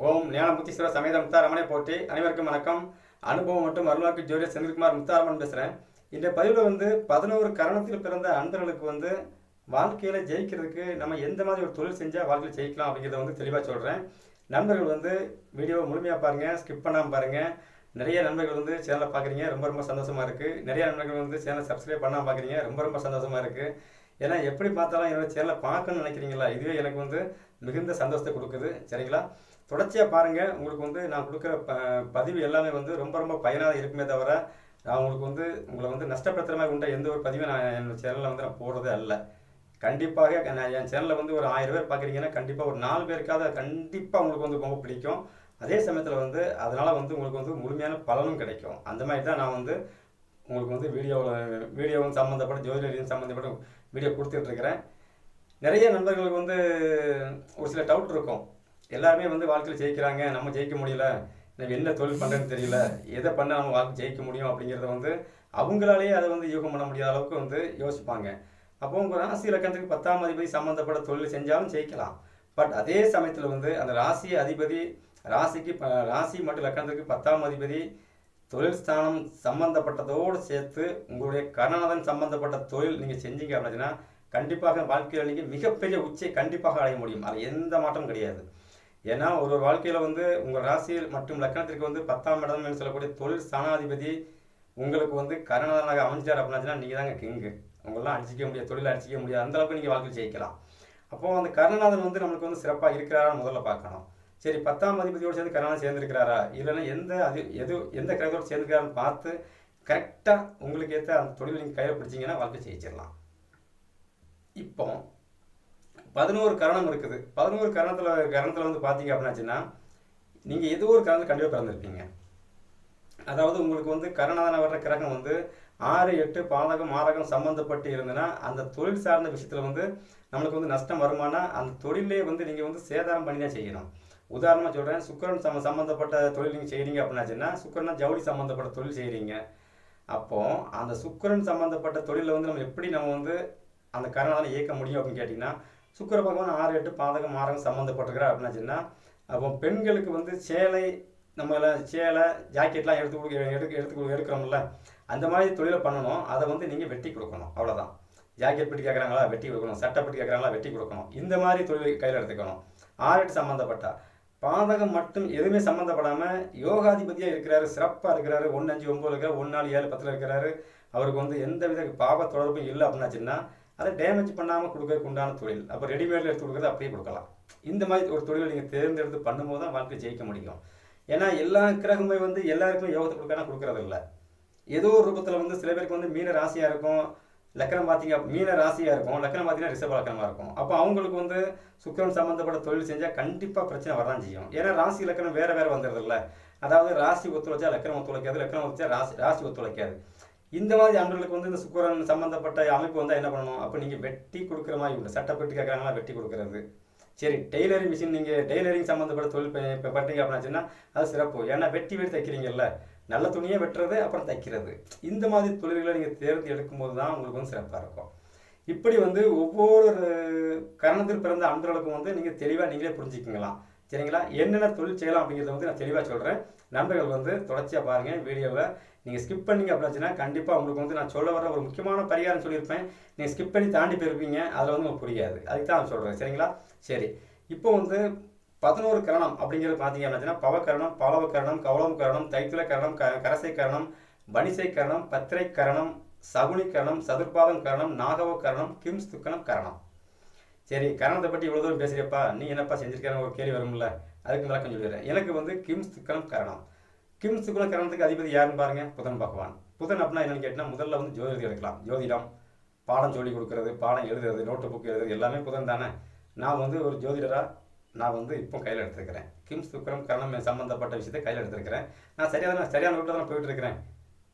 ஓம் ஞானமுத்தீஸ்வர சமேத முத்தாரமனை போற்றி. அனைவருக்கும் வணக்கம். அனுபவம் மற்றும் அருள்வாக்கு ஜோதிடர் செந்தில்குமார் முத்தாரமன் பேசுகிறேன். இந்த பதிவில் 11 கரணத்தில் பிறந்த அன்பர்களுக்கு வாழ்க்கையில் ஜெயிக்கிறதுக்கு நம்ம எந்த மாதிரி ஒரு தொழில் செஞ்சால் வாழ்க்கையில் ஜெயிக்கலாம் அப்படிங்கிறத தெளிவாக சொல்கிறேன். நண்பர்கள் வீடியோவை முழுமையாக பாருங்கள், ஸ்கிப் பண்ணாமல் பாருங்கள். நிறைய நண்பர்கள் சேனலை பார்க்குறீங்க, ரொம்ப ரொம்ப சந்தோஷமாக இருக்குது. நிறைய நண்பர்கள் சேனலை சப்ஸ்கிரைப் பண்ணாமல் பார்க்குறீங்க, ரொம்ப ரொம்ப சந்தோஷமாக இருக்குது. ஏன்னா எப்படி பார்த்தாலும் என்னோடய சேனலை பார்க்கணும்னு நினைக்கிறீங்களா, இதுவே எனக்கு மிகுந்த சந்தோஷத்தை கொடுக்குது. சரிங்களா, தொடர்ச்சியாக பாருங்கள். உங்களுக்கு நான் கொடுக்குற பதிவு எல்லாமே ரொம்ப ரொம்ப பயனாக இருக்குமே தவிர நான் உங்களுக்கு உங்களை நஷ்டப்படுத்துகிற மாதிரி உண்ட எந்த ஒரு பதிவும் நான் என்னோடய சேனலில் நான் போடுறதே அல்ல. கண்டிப்பாக நான் என் சேனலில் ஒரு 1000 பேர் பார்க்குறீங்கன்னா கண்டிப்பாக ஒரு 4 பேருக்காவது கண்டிப்பாக உங்களுக்கு ரொம்ப பிடிக்கும். அதே சமயத்தில் அதனால் உங்களுக்கு முழுமையான பலனும் கிடைக்கும். அந்த மாதிரி தான் நான் உங்களுக்கு வீடியோவும் சம்மந்தப்பட்ட ஜோதிடரின் சம்மந்தப்பட்ட வீடியோ கொடுத்துட்ருக்கிறேன். நிறைய நண்பர்களுக்கு ஒரு சில டவுட் இருக்கும். எல்லாருமே வாழ்க்கையில் ஜெயிக்கிறாங்க, நம்ம ஜெயிக்க முடியல, நம்ம என்ன தொழில் பண்ணுறதுன்னு தெரியல, எதை பண்ணால் நம்ம வாழ்க்கை ஜெயிக்க முடியும் அப்படிங்கிறத அவங்களாலேயே அதை யூகம் பண்ண முடியாத அளவுக்கு யோசிப்பாங்க. அப்போ உங்கள் ராசி இலக்கணத்துக்கு 10ஆம் அதிபதி சம்மந்தப்பட்ட தொழில் செஞ்சாலும் ஜெயிக்கலாம். பட் அதே சமயத்தில் அந்த ராசி அதிபதி ராசி மற்றும் இலக்கணத்துக்கு 10ஆம் அதிபதி தொழில் ஸ்தானம் சம்பந்தப்பட்டதோடு சேர்த்து உங்களுடைய கர்ணநாதன் சம்பந்தப்பட்ட தொழில் நீங்கள் செஞ்சீங்க அப்படின்னா கண்டிப்பாக வாழ்க்கையில் நீங்கள் மிகப்பெரிய உச்சை கண்டிப்பாக அடைய முடியும். அது எந்த மாற்றமும் கிடையாது. ஏன்னா ஒரு வாழ்க்கையில் உங்கள் ராசியில் மற்றும் லக்கணத்திற்கு 10ஆம் இடம் என்று சொல்லக்கூடிய தொழில் ஸ்தானாதிபதி உங்களுக்கு கர்ணநாதனாக அமைஞ்சார் அப்படின்னா நீங்கள் தாங்க கிங்கு. உங்களெலாம் அடிச்சிக்க முடியாது, தொழில் அடிச்சிக்க முடியாது, அந்தளவுக்கு நீங்கள் வாழ்க்கையில் ஜெயிக்கலாம். அப்போது அந்த கர்ணநாதன் நம்மளுக்கு சிறப்பாக இருக்கிறாரான்னு முதல்ல பார்க்கணும். சரி, 10ஆம் அதிபதியோடு சேர்ந்து கர்ணநாதன் சேர்ந்துருக்கிறாரா, இல்லைன்னா எந்த கிரகத்தோடு சேர்ந்துருக்கிறான்னு பார்த்து கரெக்டாக உங்களுக்கு ஏற்ற அந்த தொழில் நீங்கள் கையில் பிடிச்சிங்கன்னா வாழ்க்கை ஜெயிச்சிடலாம். இப்போ 11 கரணம் இருக்குது. 11 கரணத்தில் பார்த்தீங்க அப்படின்னாச்சுன்னா நீங்கள் ஏதோ ஒரு கரணத்தில் கண்டிப்பாக பிறந்திருப்பீங்க. அதாவது உங்களுக்கு கர்ணநாதன வர்ற கிரகம் 6, 8 பாதகம் மாரகம் சம்மந்தப்பட்டு இருந்ததுன்னா அந்த தொழில் சார்ந்த விஷயத்தில் நம்மளுக்கு நஷ்டம் வருமானா அந்த தொழிலே நீங்கள் சேதாரம் பண்ணி தான் செய்யணும். உதாரணமாக சொல்கிறேன், சுக்கரன் சம்மந்தப்பட்ட தொழில் நீங்கள் செய்கிறீங்க அப்படின்னாச்சுன்னா சுக்கரனா ஜவுளி சம்மந்தப்பட்ட தொழில் செய்கிறீங்க. அப்போது அந்த சுக்கரன் சம்மந்தப்பட்ட தொழிலில் நம்ம எப்படி நம்ம அந்த கர்ணநாதனை இயக்க முடியும் அப்படின்னு கேட்டிங்கன்னா, சுக்கர பகவான் 6, 8 பாதகம் மாரகம் சம்மந்தப்பட்டிருக்கிறா அப்படின்னாச்சுன்னா அப்போ பெண்களுக்கு சேலை சேலை ஜாக்கெட்லாம் எடுக்கிறோம்ல, அந்த மாதிரி தொழிலை பண்ணணும். அதை நீங்கள் வெட்டி கொடுக்கணும், அவ்வளோதான். ஜாக்கெட் பெட்டி கேட்குறாங்களா வெட்டி கொடுக்கணும், சட்டை பெட்டி கேட்குறாங்களா வெட்டி கொடுக்கணும். இந்த மாதிரி தொழில் கையில் எடுத்துக்கணும். 6, 8 சம்மந்தப்பட்டா பாதகம் மட்டும் எதுவுமே சம்மந்தப்படாமல் யோகாதிபதியாக இருக்கிறாரு, சிறப்பாக இருக்கிறாரு, 1, 5, 9 இருக்கிறார், 1, 4, 7, 10 இருக்கிறாரு, அவருக்கு எந்த வித பாவ தொடர்பும் இல்லை அப்படின்னாச்சுன்னா அதை டேமேஜ் பண்ணாமல் கொடுக்கறதுக்கு உண்டான தொழில். அப்போ ரெடிமேடில் எடுத்து கொடுக்குறது அப்படியே கொடுக்கலாம். இந்த மாதிரி ஒரு தொழிலை நீங்கள் தேர்ந்தெடுத்து பண்ணும்போது தான் வாழ்க்கை ஜெயிக்க முடியும். ஏன்னா எல்லா கிரகமே எல்லாருக்குமே யோகத்தை கொடுக்கறது இல்லை. ஏதோ ஒரு ரூபத்தில் சில பேருக்கு மீன ராசியாக இருக்கும், லக்கணம் பார்த்தீங்க மீன ராசியாக இருக்கும், லக்கணம் பார்த்தீங்கன்னா ரிஷப லக்கணமாக இருக்கும். அப்போ அவங்களுக்கு சுக்கிரன் சம்மந்தப்பட்ட தொழில் செஞ்சால் கண்டிப்பாக பிரச்சனை வரதான் செய்யும். ஏன்னா ராசி லக்கணம் வேறு வந்துடுறது இல்லை. அதாவது ராசி ஒத்துழைச்சா லக்கணம் ஒத்துழைக்காது, லக்கணம் ஒத்துழைச்சா ராசி ஒத்துழைக்காது. இந்த மாதிரி அன்பர்களுக்கு இந்த சுக்கிரன் சம்மந்தப்பட்ட அமைப்பு என்ன பண்ணணும், அப்போ நீங்கள் வெட்டி கொடுக்குற மாதிரி உண்டு. சட்டப்பட்டு கேட்குறாங்களா வெட்டி கொடுக்குறது. சரி, டெய்லரிங் மிஷின் நீங்கள் டெய்லரிங் சம்மந்தப்பட்ட தொழில் இப்போ பண்ணுறீங்க அப்படின்னாச்சுன்னா அது சிறப்பு. ஏன்னா வெட்டி தைக்கிறீங்கல்ல, நல்ல துணியை வெட்டுறது அப்புறம் தைக்கிறது. இந்த மாதிரி தொழில்களை நீங்கள் தேர்ந்து எடுக்கும்போது தான் உங்களுக்கு சிறப்பாக இருக்கும். இப்படி ஒவ்வொரு கரணத்தில் பிறந்த அன்பர்களுக்கும் நீங்கள் தெளிவாக நீங்களே புரிஞ்சுக்கிங்களாம். சரிங்களா, என்னென்ன தொழில் செய்யலாம் அப்படிங்கிறத நான் தெளிவாக சொல்கிறேன். நண்பர்கள் தொடர்ச்சியாக பாருங்கள் வீடியோவை. நீங்கள் ஸ்கிப் பண்ணிங்க அப்படின்னா கண்டிப்பாக உங்களுக்கு நான் சொல்ல வர ஒரு முக்கியமான பரிகாரம் சொல்லியிருப்பேன். நீங்கள் ஸ்கிப் பண்ணி தாண்டி போயிருப்பீங்க, அதில் உங்களுக்கு புரியாது. அதுக்கு தான் நான் சொல்கிறேன். சரிங்களா, சரி. இப்போ 11 கரணம் அப்படிங்கிறது பார்த்தீங்க அப்படின்னா பவகரணம், பலவ கரணம், கௌளவ கரணம், தைத்துள கரணம், கரசை கரணம், பனிசை கரணம், பத்திரை கரணம், சகுனி கரணம், சதுர்பாதம் கரணம், நாகவ கரணம், கிம்ஸ் துக்கணம் கரணம். சரி, கரணத்தை பற்றி இவ்வளோ தூரம் பேசுகிறப்பா, நீ என்னப்பா செஞ்சுருக்கான ஒரு கேள்வி வரும்ல, அதுக்கு விளக்கம் சொல்லிடுறேன். எனக்கு கிம்ஸ் துக்கணம் கரணம். கிம்ஸ் துக்கணம் கரணத்துக்கு அதிபதி யாருன்னு பாருங்கள், புதன் பகவான். புதன் அப்படின்னா என்னென்னு கேட்டால் முதல்ல ஜோதிடம் எடுக்கலாம். ஜோதிடம் பாடம் சொல்லி கொடுக்குறது, பாடம் எழுதுறது, நோட்டு புக் எழுதுறது எல்லாமே புதன் தானே. நான் ஒரு ஜோதிடராக நான் இப்போ கையில் எடுத்துருக்கிறேன். கிம்ஸ் துக்கரம் கரணம் சம்மந்தப்பட்ட விஷயத்தை கையில் எடுத்துருக்கிறேன். நான் சரியான ரூட்டில் தான் போயிட்டுருக்கிறேன்.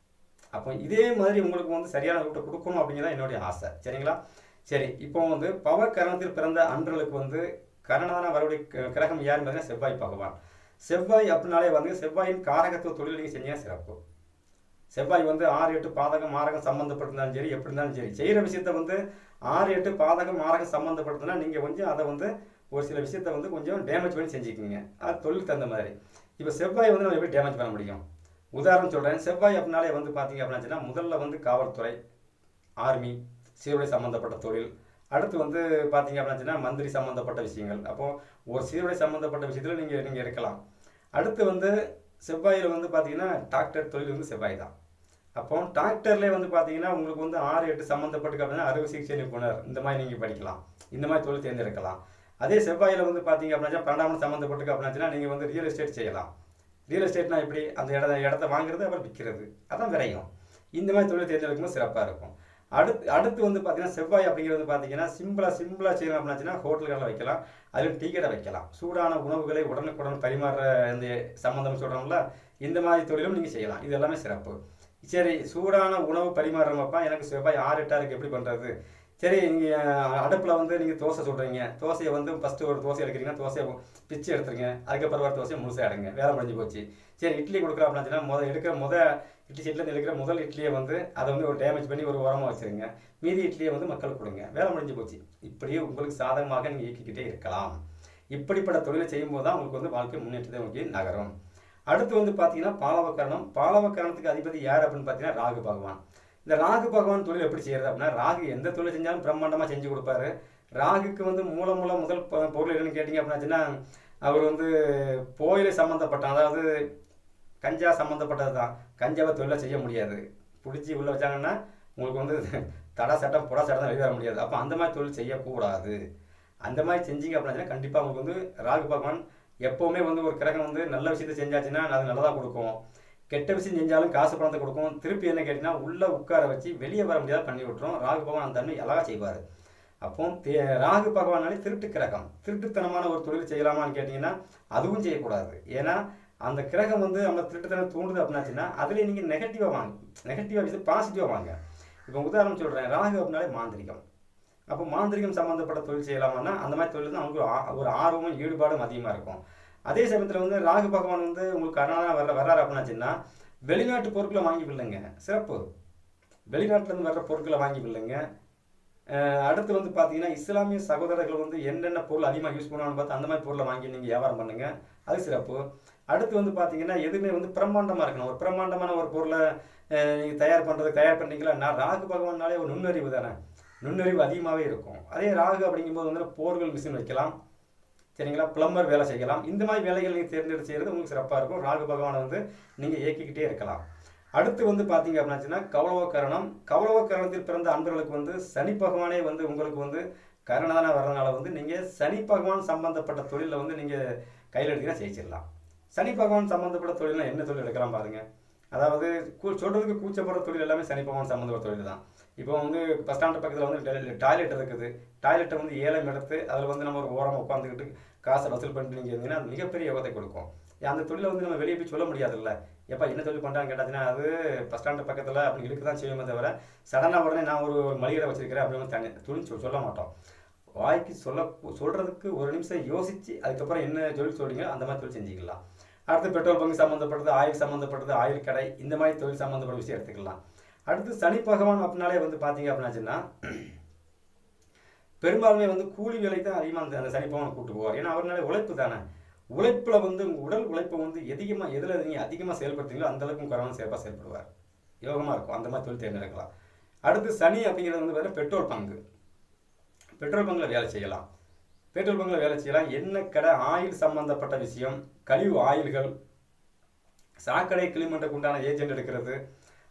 அப்போ இதே மாதிரி உங்களுக்கு சரியான ரூட்டை கொடுக்கணும் அப்படிங்கிறதான் என்னுடைய ஆசை. சரிங்களா, சரி. இப்போ பவ கரணத்தில் பிறந்த அன்பர்களுக்கு கரணதான வரவுடைய கிரகம் யாருன்னு பார்த்தீங்கன்னா செவ்வாய் பகவான். செவ்வாய் அப்படின்னாலே செவ்வாயின் காரகத்துவ தொழில் நீங்கள் செஞ்சீங்கன்னா சிறப்பு. செவ்வாய் 6, 8 பாதகம் மாரகம் சம்மந்தப்பட்டிருந்தாலும் சரி, எப்படி இருந்தாலும் சரி, செய்கிற விஷயத்த 6, 8 பாதகம் மாரகம் சம்மந்தப்பட்டதுன்னா நீங்கள் கொஞ்சம் அதை ஒரு சில விஷயத்த வந்து கொஞ்சம் டேமேஜ் பண்ணி செஞ்சுக்கிங்க. அது தொழிலுக்கு தகுந்த மாதிரி. இப்போ செவ்வாய் வந்து நம்ம எப்படி டேமேஜ் பண்ண முடியும்? உதாரணம் சொல்கிறேன். செவ்வாய் அப்படின்னாலே வந்து பார்த்தீங்க அப்படின்னா முதல்ல வந்து காவல்துறை, ஆர்மி, சீருடை சம்மந்தப்பட்ட தொழில், அடுத்து வந்து பார்த்தீங்க அப்படின்னா மந்திரி சம்மந்தப்பட்ட விஷயங்கள். அப்போது ஒரு சீருடை சம்மந்தப்பட்ட விஷயத்தில் நீங்கள் இருக்கலாம். அடுத்து வந்து செவ்வாயில் வந்து பார்த்தீங்கன்னா டாக்டர் தொழில் வந்து செவ்வாய் தான். அப்போ டாக்டர்லேயே வந்து பார்த்தீங்கன்னா உங்களுக்கு வந்து 6, 8 சம்மந்தப்பட்டு அப்படின்னா அறுவை சிகிச்சை நிபுணர் இந்த மாதிரி நீங்கள் படிக்கலாம். இந்த மாதிரி தொழில் தேர்ந்தெடுக்கலாம். அதே செவ்வாயில் வந்து பார்த்தீங்க அப்படின்னா 12 சம்மந்தப்பட்டு அப்படின்னா நீங்கள் வந்து ரியல் எஸ்டேட் செய்யலாம். ரியல் எஸ்டேட்னா எப்படி? அந்த இடத்த வாங்குறது அப்புறம் விற்கிறது, அதான் விரையும். இந்த மாதிரி தொழில் தேர்ந்தெடுக்கும்போது சிறப்பாக இருக்கும். அடுத்து வந்து பார்த்தீங்கன்னா செவ்வாய் அப்படிங்கிறது பார்த்தீங்கன்னா சிம்பிளாக செய்யணும் அப்படின்னா ஹோட்டல்களில் வைக்கலாம். அதில் டீ கடை வைக்கலாம். சூடான உணவுகளை உடனுக்குடன் பரிமாற இந்த சம்மந்தம் சொல்கிறோம்ல, இந்த மாதிரி தொழிலும் நீங்கள் செய்யலாம். இது எல்லாமே சிறப்பு. சரி, சூடான உணவு பரிமாறுறப்பா எனக்கு செவ்வாய் 6, 8 இருக்குது, எப்படி பண்ணுறது? சரி, நீங்கள் அடுப்பில் வந்து நீங்கள் தோசை சுடுறீங்க. தோசையை வந்து ஃபஸ்ட்டு ஒரு தோசை எடுக்கிறீங்கன்னா தோசையை பிச்சு எடுத்துருங்க. அதுக்கப்புறம் ஒரு தோசையை முழுசாக எடுங்க. வேலை முடிஞ்சு போச்சு. சரி, இட்லி கொடுக்குறோம் அப்படின்னா இட்லி சீட்டில் இருக்கிற முதல் இட்லியை வந்து அதை வந்து ஒரு டேமேஜ் பண்ணி ஒரு உரமாக வச்சுருங்க. மீதி இட்லியை வந்து மக்களுக்கு கொடுங்க. வேலை முடிஞ்சு போச்சு. இப்படியே உங்களுக்கு சாதகமாக நீங்கள் இயக்கிக்கிட்டே இருக்கலாம். இப்படிப்பட்ட தொழிலை செய்யும்போது தான் உங்களுக்கு வந்து வாழ்க்கை முன்னேற்றத்தை நோக்கி நகரும். அடுத்து வந்து பார்த்தீங்கன்னா பாலவக்கரணத்துக்கு அதிபதி யார் அப்படின்னு பார்த்தீங்கன்னா ராகு பகவான். இந்த ராகு பகவான் தொழில் எப்படி செய்யறது அப்படின்னா, ராகு எந்த தொழில் செஞ்சாலும் பிரம்மாண்டமாக செஞ்சு கொடுப்பாரு. ராகுக்கு வந்து முதல் பொருள் என்னன்னு கேட்டிங்க அப்படின்னா, அவர் வந்து புகையிலை சம்மந்தப்பட்ட, அதாவது கஞ்சா சம்மந்தப்பட்டது தான். கஞ்சாவை தொழிலாக செய்ய முடியாது. பிடிச்சி உள்ளே வச்சாங்கன்னா உங்களுக்கு வந்து புடா சட்டம் வெளியே வர முடியாது. அப்போ அந்த மாதிரி தொழில் செய்யக்கூடாது. அந்த மாதிரி செஞ்சீங்க அப்படின்னா கண்டிப்பாக உங்களுக்கு வந்து ராகு பகவான் எப்போவுமே வந்து ஒரு கிரகம் வந்து நல்ல விஷயத்தை செஞ்சாச்சுன்னா அது நல்லதாக கொடுக்கும். கெட்ட விஷயம் செஞ்சாலும் காசு பணத்தை கொடுக்கும். திருப்பி என்ன கேட்டிங்கன்னா உள்ளே உட்கார வச்சு வெளியே வர முடியாத பண்ணி விட்டுரும். ராகு பகவான் அந்த தன்மை அழகாக செய்வார். அப்போ ராகு பகவானாலே திருட்டு கிரகம். திருட்டுத்தனமான ஒரு தொழில் செய்யலாமான்னு கேட்டிங்கன்னா அதுவும் செய்யக்கூடாது. ஏன்னா அந்த கிரகம் வந்து நம்ம திருட்டுத்தனம் தூண்டுது அப்படின்னாச்சுன்னா அதுலேயே நீங்கள் நெகட்டிவாக விஷயம் பாசிட்டிவாக வாங்க. இப்போ உதாரணம் சொல்கிறேன். ராகு அப்படின்னாலே மாந்திரிகம். அப்போ மாந்திரிகம் சம்மந்தப்பட்ட தொழில் செய்யலாமான்னா அந்த மாதிரி தொழில் தான் அவங்களுக்கு ஒரு ஆர்வமும் ஈடுபாடும் அதிகமாக இருக்கும். அதே சமயத்தில் வந்து ராகு பகவான் வந்து உங்களுக்கு கர்நாடகா வர்றாரு அப்படின்னாச்சுன்னா வெளிநாட்டு பொருட்களை வாங்கி வில்லுங்க. சிறப்பு. வெளிநாட்டிலேருந்து வர்ற பொருட்களை வாங்கி வில்லுங்க. அடுத்து வந்து பார்த்தீங்கன்னா இஸ்லாமிய சகோதரர்கள் வந்து என்னென்ன பொருள் அதிகமாக யூஸ் பண்ணுவான்னு பார்த்து அந்த மாதிரி பொருளை வாங்கி நீங்கள் வியாபாரம் பண்ணுங்கள். அது சிறப்பு. அடுத்து வந்து பார்த்தீங்கன்னா எதுவுமே வந்து பிரம்மாண்டமாக இருக்கணும். ஒரு பிரம்மாண்டமான ஒரு பொருளை நீங்கள் தயார் பண்ணுறீங்களா? நான் ராகு பகவான்னாலே ஒரு நுண்ணறிவு தானே. நுண்ணறிவு அதிகமாகவே இருக்கும். அதே ராகு அப்படிங்கும்போது வந்து போர்கள் மிஷின் வைக்கலாம். சரிங்களா? பிளம்பர் வேலை செய்யலாம். இந்த மாதிரி வேலைகள் நீங்கள் தேர்ந்தெடுத்து செய்கிறது உங்களுக்கு சிறப்பாக இருக்கும். ராகு பகவானை வந்து நீங்கள் இயக்கிக்கிட்டே இருக்கலாம். அடுத்து வந்து பார்த்தீங்க அப்படின்னாச்சுன்னா கௌரவக்கரணத்தில் பிறந்த அன்பர்களுக்கு வந்து சனி பகவானே வந்து உங்களுக்கு வந்து கரணதான வர்றதுனால வந்து நீங்கள் சனி பகவான் சம்பந்தப்பட்ட தொழிலில் வந்து நீங்கள் கையில் எடுத்தீங்கன்னா ஜெயிச்சிடலாம். சனி பகவான் சம்மந்தப்பட்ட தொழில்னா என்ன தொழில் எடுக்கலாம் பாருங்கள். அதாவது சொல்கிறதுக்கு கூச்சப்படுற தொழில் எல்லாமே சனி பகவான் சம்மந்தப்பட்ட தொழில் தான். இப்போ வந்து பஸ் ஸ்டாண்டு பக்கத்தில் வந்து டாய்லெட் இருக்குது. டாய்லெட்டை வந்து ஏலம் எடுத்து அதில் வந்து நம்ம ஒரு ஓரமாக உட்காந்துக்கிட்டு காசை வசூல் பண்ணிட்டு நீங்கள் இருந்தீங்கன்னா அது மிகப்பெரிய யோகத்தை கொடுக்கும். அந்த தொழிலை வந்து நம்ம வெளியே போய் சொல்ல முடியாதுல்ல. எப்போ என்ன தொழில் பண்ணுறான்னு கேட்டாச்சுன்னா அது பஸ் ஸ்டாண்டு பக்கத்தில் அப்படி இருக்கு தான் செய்யுமே தவிர சடனாக உடனே நான் ஒரு மளிகை வச்சிருக்கிறேன் அப்படின்னு தொழில் சொல்ல மாட்டோம். வாய்க்கு சொல்கிறதுக்கு ஒரு நிமிஷம் யோசித்து அதுக்கப்புறம் என்ன தொழில் சொல்கிறீங்க அந்த மாதிரி தொழில் செஞ்சுக்கலாம். அடுத்து பெட்ரோல் பங்கு சம்மந்தப்பட்டது, ஆயில் சம்மந்தப்பட்டது, ஆயில் கடை, இந்த மாதிரி தொழில் சம்மந்தப்பட்ட விஷயம் எடுத்துக்கலாம். அடுத்து சனி பகவான் அப்படின்னாலே வந்து பார்த்தீங்க அப்படின்னாச்சுன்னா பெரும்பாலுமே வந்து கூலி வேலை தான் அதிகமாக அந்த சனி பகவான் கூப்பிட்டு போவார். ஏன்னா அவர்னாலே உழைப்பு தானே. உழைப்பில் வந்து உடல் உழைப்பை வந்து எதில் நீங்கள் அதிகமாக செயல்படுத்துங்களோ அந்தளவுக்கு கவனம் சிறப்பாக செயல்படுவார். யோகமாக இருக்கும். அந்த மாதிரி தொழில் தேர்ந்தெடுக்கலாம். அடுத்து சனி அப்படிங்கிறது வந்து வேறு பெட்ரோல் பங்கில் வேலை செய்யலாம். எண்ணெய் கடை, ஆயில் சம்மந்தப்பட்ட விஷயம், கழிவு ஆயில்கள், சாக்கடை கிளிமண்ட்டுக்கு உண்டான ஏஜென்ட் எடுக்கிறது,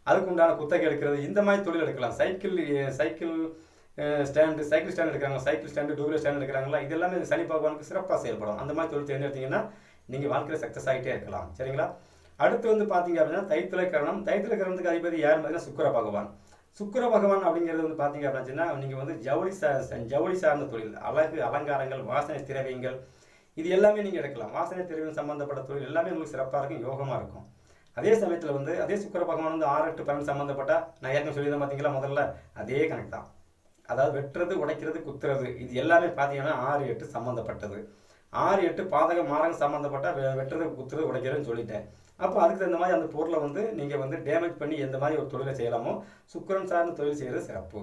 அதுக்கு உண்டான குத்தகை எடுக்கிறது, இந்த மாதிரி தொழில் எடுக்கலாம். சைக்கிள் ஸ்டாண்ட் எடுக்கிறாங்க. Cycle stand, two wheeler stand எடுக்கிறாங்களா, இது எல்லாமே சனி பகவானுக்கு சிறப்பாக செயல்படும். அந்த மாதிரி தொழில் தேர்ந்தெடுத்தீங்கன்னா நீங்கள் வாழ்க்கையில் சக்ஸஸ் ஆகிட்டே இருக்கலாம். சரிங்களா? அடுத்து வந்து பார்த்தீங்க அப்படின்னா தைத்துளை கரணத்துக்கு அதிபதி யார் பார்த்தீங்கன்னா சுக்கிர பகவான் அப்படிங்கிறது வந்து பார்த்தீங்க அப்படின்னா நீங்கள் வந்து ஜவுளி சார்ந்த தொழில், அழகு அலங்காரங்கள், வாசனை திரவியங்கள், இது எல்லாமே நீங்கள் எடுக்கலாம். வாசனை திரவியம் சம்மந்தப்பட்ட தொழில் எல்லாமே உங்களுக்கு சிறப்பாக இருக்கும், யோகமாக இருக்கும். அதே சமயத்தில் வந்து அதே சுக்கிர பகவான் வந்து 6, 8, 12 சம்மந்தப்பட்ட நான் ஏற்கனவே சொல்லியிருந்தேன் பார்த்தீங்களா முதல்ல, அதே கணக்கு தான். அதாவது வெட்டுறது, உடைக்கிறது, குத்துறது, இது எல்லாமே பார்த்தீங்கன்னா 6, 8 சம்மந்தப்பட்டது. 6, 8 பாதகம் மாரகம் சம்மந்தப்பட்ட வெட்டுறது, குத்துறது, உடைக்கிறதுன்னு சொல்லிட்டேன். அப்போ அதுக்கு தகுந்த மாதிரி அந்த பொருளை வந்து நீங்கள் வந்து டேமேஜ் பண்ணி எந்த மாதிரி ஒரு தொழிலை செய்யலாமோ சுக்கிரன் சார்ந்த தொழில் செய்கிறது சிறப்பு.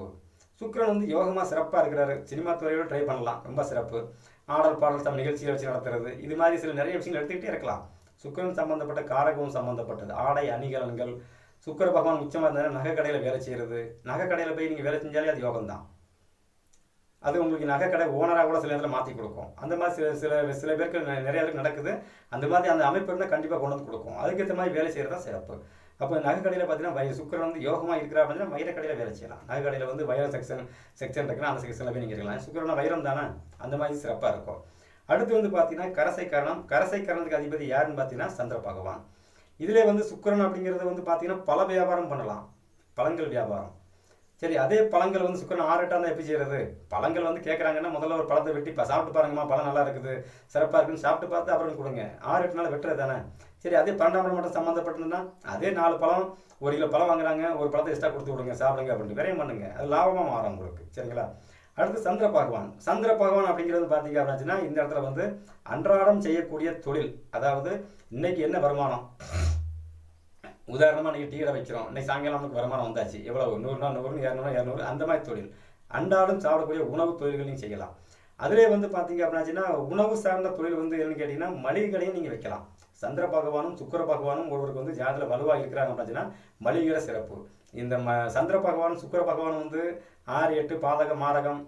சுக்கிரன் வந்து யோகமாக சிறப்பாக இருக்கிறாரு. சினிமா துறையோடு ட்ரை பண்ணலாம், ரொம்ப சிறப்பு. ஆடல் பாடல் சம் நிகழ்ச்சியை வச்சு நடத்துறது, இது மாதிரி சில நிறைய விஷயங்கள் எடுத்துக்கிட்டே இருக்கலாம். சுக்கிரன் சம்பந்தப்பட்ட காரகமும் சம்பந்தப்பட்டது. ஆடை அணிகலன்கள், சுக்கிர பகவான் உச்சமாக இருந்தாலும் நகை கடையில் வேலை செய்கிறது. நகை கடையில் போய் நீங்கள் வேலை செஞ்சாலே அது யோகம் தான். அது உங்களுக்கு நகை கடை ஓனராக கூட சில நேரத்தில் மாற்றி கொடுக்கும். அந்த மாதிரி சில சில சில பேருக்கு நிறைய பேருக்கு நடக்குது. அந்த மாதிரி அந்த அமைப்பு இருந்தால் கண்டிப்பாக கொண்டு வந்து கொடுக்கும். அதுக்கேற்ற மாதிரி வேலை செய்கிறது தான் சிறப்பு. அப்போ நகை கடையில் பார்த்தீங்கன்னா சுக்கிரன் வந்து யோகமாக இருக்கிறா அப்படின்னா வைர கடையில் வேலை செய்யலாம். நகை கடையில் வந்து வைர செக்ஷன் இருக்குன்னா அந்த செக்ஷனில் போய் நீங்கள் இருக்கலாம். சுக்கிரனா வைரம் தானே, அந்த மாதிரி சிறப்பாக இருக்கும். அடுத்து வந்து பார்த்தீங்கன்னா கரசை கரணம். கரசை கரணத்துக்கு அதிபதி யாருன்னு பார்த்தீங்கன்னா சந்திர பகவான். இதிலே வந்து சுக்கிரன் அப்படிங்கிறது வந்து பார்த்தீங்கன்னா பல வியாபாரம் பண்ணலாம், பழங்கள் வியாபாரம். சரி, அதே பழங்கள் வந்து சுக்கிரன் 6-8 தான் எப்படி செய்யறது? பழங்கள் வந்து கேட்குறாங்கன்னா முதல்ல ஒரு பழத்தை வெட்டி சாப்பிட்டு பாருங்கம்மா, பழம் நல்லா இருக்குது, சிறப்பாக இருக்குன்னு சாப்பிட்டு பார்த்து அப்புறம் கொடுங்க. 6-8 நாள் வெட்டுறது தானே. சரி, அதே 12ஆம் இடம் மட்டும் சம்மந்தப்பட்டிருந்தா அதே 4 பழம் 1 கிலோ பழம் வாங்குறாங்க, ஒரு பழத்தை எக்ஸ்ட்ரா கொடுத்து விடுங்க, சாப்பிடுங்க அப்படின்ட்டு விரையும் பண்ணுங்க. அது லாபமாக மாறும் உங்களுக்கு. சரிங்களா? அடுத்து சந்திர பகவான். சந்திர பகவான் அப்படிங்கிறது பார்த்தீங்க அப்படின்னா இந்த இடத்துல வந்து அன்றாடம் செய்யக்கூடிய தொழில். அதாவது இன்னைக்கு என்ன வருமானம், உதாரணமாக நீங்கள் டீ கடை வைக்கிறோம், இன்னைக்கு சாயங்காலம் நமக்கு வருமானம் வந்தாச்சு, எவ்வளவு 100 நாள் 100, 200, 200, அந்த மாதிரி தொழில். அன்றாடம் சாப்பிடக்கூடிய உணவு தொழில்கள் நீங்கள் செய்யலாம். அதிலே வந்து பார்த்தீங்க அப்படின்னாச்சுன்னா உணவு சார்ந்த தொழில் வந்து என்னன்னு கேட்டிங்கன்னா மளிகை கடையும் நீங்கள் வைக்கலாம். சந்திர பகவானும் சுக்கிர பகவானும் ஒருவருக்கு வந்து ஜாதகத்தில் வலுவாக இருக்கிறாங்க அப்படின்னா மளிகை கடை சிறப்பு. இந்த சந்திர பகவான் சுக்கிர பகவான் வந்து 6-8 பாதகம் மாரகம்,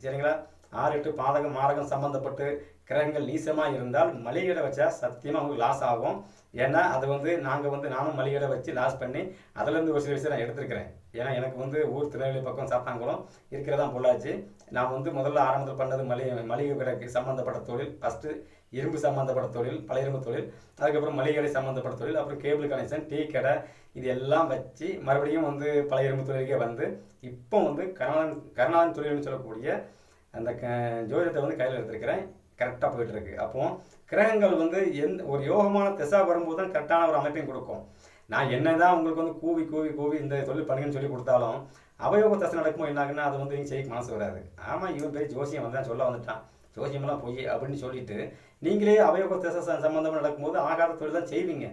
சரிங்களா, 6-8 பாதகம் மாரகம் சம்மந்தப்பட்டு கிரகங்கள் நீசமாக இருந்தால் மளிகை கடை வச்சா சத்தியமாக உங்களுக்கு லாஸ் ஆகும். ஏன்னா அது வந்து நானும் மளிகை கடை வச்சு லாஸ் பண்ணி அதுலேருந்து ஒரு சில விஷயம் நான் எடுத்துருக்கிறேன். ஏன்னா எனக்கு வந்து ஊர் திருநெல்வேலி பக்கம் சாத்தாங்குளம் இருக்கிறதான் பொள்ளாச்சி. நான் வந்து முதல்ல ஆரம்பத்தில் பண்ணது மளிகை கடைக்கு சம்மந்தப்பட்ட தொழில். ஃபஸ்ட்டு இரும்பு சம்மந்தப்பட்ட தொழில், பழைய இரும்பு தொழில், அதுக்கப்புறம் மளிகை கடை சம்மந்தப்பட்ட தொழில், அப்புறம் கேபிள் கனெக்ஷன், டீ கடை, இது எல்லாம் வச்சு மறுபடியும் வந்து பழைய இரும்பு தொழிலுக்கே வந்து இப்போ வந்து கருணாநிதி தொழில்னு சொல்லக்கூடிய அந்த ஜோதிடத்தை வந்து கையில் எடுத்துருக்கிறேன். கரெக்டாக போயிட்டு இருக்கு. அப்போ கிரகங்கள் வந்து ஒரு யோகமான திசா வரும்போது தான் கரெக்டான ஒரு அமைப்பையும் கொடுக்கும். நான் என்னதான் உங்களுக்கு வந்து கூவி இந்த தொழில் பண்ணுங்கன்னு சொல்லி கொடுத்தாலும் அவயோக தசை நடக்குமோ என்னாகுன்னா அது வந்து நீங்கள் செய்ய மனசு வராது. ஆமாம், இவன் பேர் ஜோசியம் வந்து சொல்ல வந்துட்டான், ஜோசியமெல்லாம் பொய் அப்படின்னு சொல்லிட்டு நீங்களே அவயோக தசை சம்பந்தமாக நடக்கும்போது ஆகாத தொழில் தான் செய்வீங்க.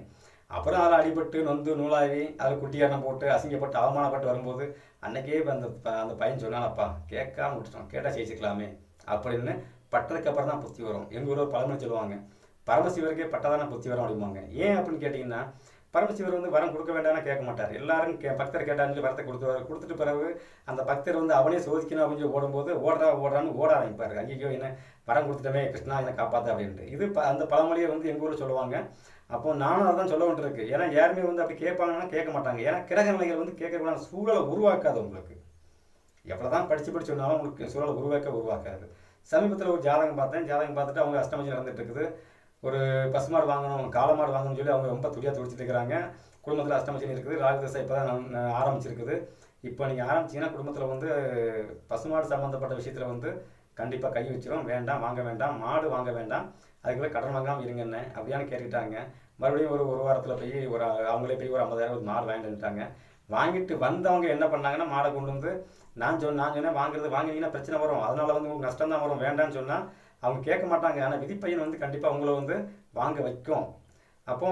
அப்புறம் அதில் அடிபட்டு நொந்து நூலாகி அதில் குட்டியாரம் போட்டு அசிங்கப்பட்டு அவமானப்பட்டு வரும்போது அன்னைக்கே அந்த பையன் சொன்னானப்பா கேட்காம விட்டுட்டோம், கேட்டால் ஜெயிச்சுக்கலாமே அப்படின்னு பட்டதுக்கு அப்புறம் தான் புத்தி வரும். எங்கள் ஊரில் பழமொழி சொல்லுவாங்க, பரமசிவருக்கே பட்டதான புத்தி வரும் அப்படிம்பாங்க. ஏன் அப்படின்னு கேட்டிங்கன்னா பரமசிவர் வந்து வரம் கொடுக்க வேண்டாம்னு கேட்க மாட்டார். எல்லாரும் பக்தர் கேட்டான்னு வரத்தை கொடுத்துட்டு பிறகு அந்த பக்தர் வந்து அவனே சோதிக்கணும் அப்படின்னு ஓடும்போது ஓடுறான்னு ஓட ஆரம்பிப்பார். ஐயோ என்ன வரம் கொடுத்துட்டமே கிருஷ்ணா என்னை காப்பாற்ற அப்படின்ட்டு. இது அந்த பழமொழியை வந்து எங்கள் ஊரில் சொல்லுவாங்க. அப்போ நானும் அதான் சொல்ல வேண்டியிருக்கு. ஏன்னா யாருமே வந்து அப்படி கேட்பாங்கன்னா கேட்க மாட்டாங்க. ஏன்னா கிரக நிலைகள் வந்து கேட்கக்கூடாது, சூழலை உருவாக்காது. உங்களுக்கு எவ்வளோதான் படித்து சொன்னாலும் உங்களுக்கு சூழலை உருவாக்காது. சமீபத்தில் ஒரு ஜாதகம் பார்த்துட்டு அவங்க அஷ்டமஜி நடந்துட்டு இருக்குது. ஒரு பசுமாடு வாங்கணும், காலமாடு வாங்கணும்னு சொல்லி அவங்க ரொம்ப துடிச்சிட்டு இருக்கிறாங்க. குடும்பத்தில் அஷ்டமஜி இருக்குது, ராகுதசை இப்போ தான் ஆரம்பிச்சிருக்குது. இப்போ நீங்கள் ஆரம்பிச்சிங்கன்னா குடும்பத்தில் வந்து பசுமாடு சம்மந்தப்பட்ட விஷயத்தில் வந்து கண்டிப்பாக கை வச்சிடும். வேண்டாம், வாங்க வேண்டாம், மாடு வாங்க வேண்டாம், அதுக்குள்ளே கடன் வாங்காமல் இருங்கன்னு அப்படியானு கேட்டுக்கிட்டாங்க. மறுபடியும் ஒரு வாரத்தில் போய் அவங்களே போய் ஒரு 50,000 மாடு வாங்கிட்டுட்டாங்க. வாங்கிட்டு வந்தவங்க என்ன பண்ணாங்கன்னா மாடை கொண்டு வந்து நான் சொன்னேன் வாங்கினீங்கன்னா பிரச்சனை வரும், அதனால வந்து உங்களுக்கு நஷ்டம் தான் வரும், வேண்டான்னு சொன்னால் அவங்க கேட்க மாட்டாங்க. ஆனால் விதிப்பையன் வந்து கண்டிப்பாக அவங்கள வந்து வாங்க வைக்கும். அப்போ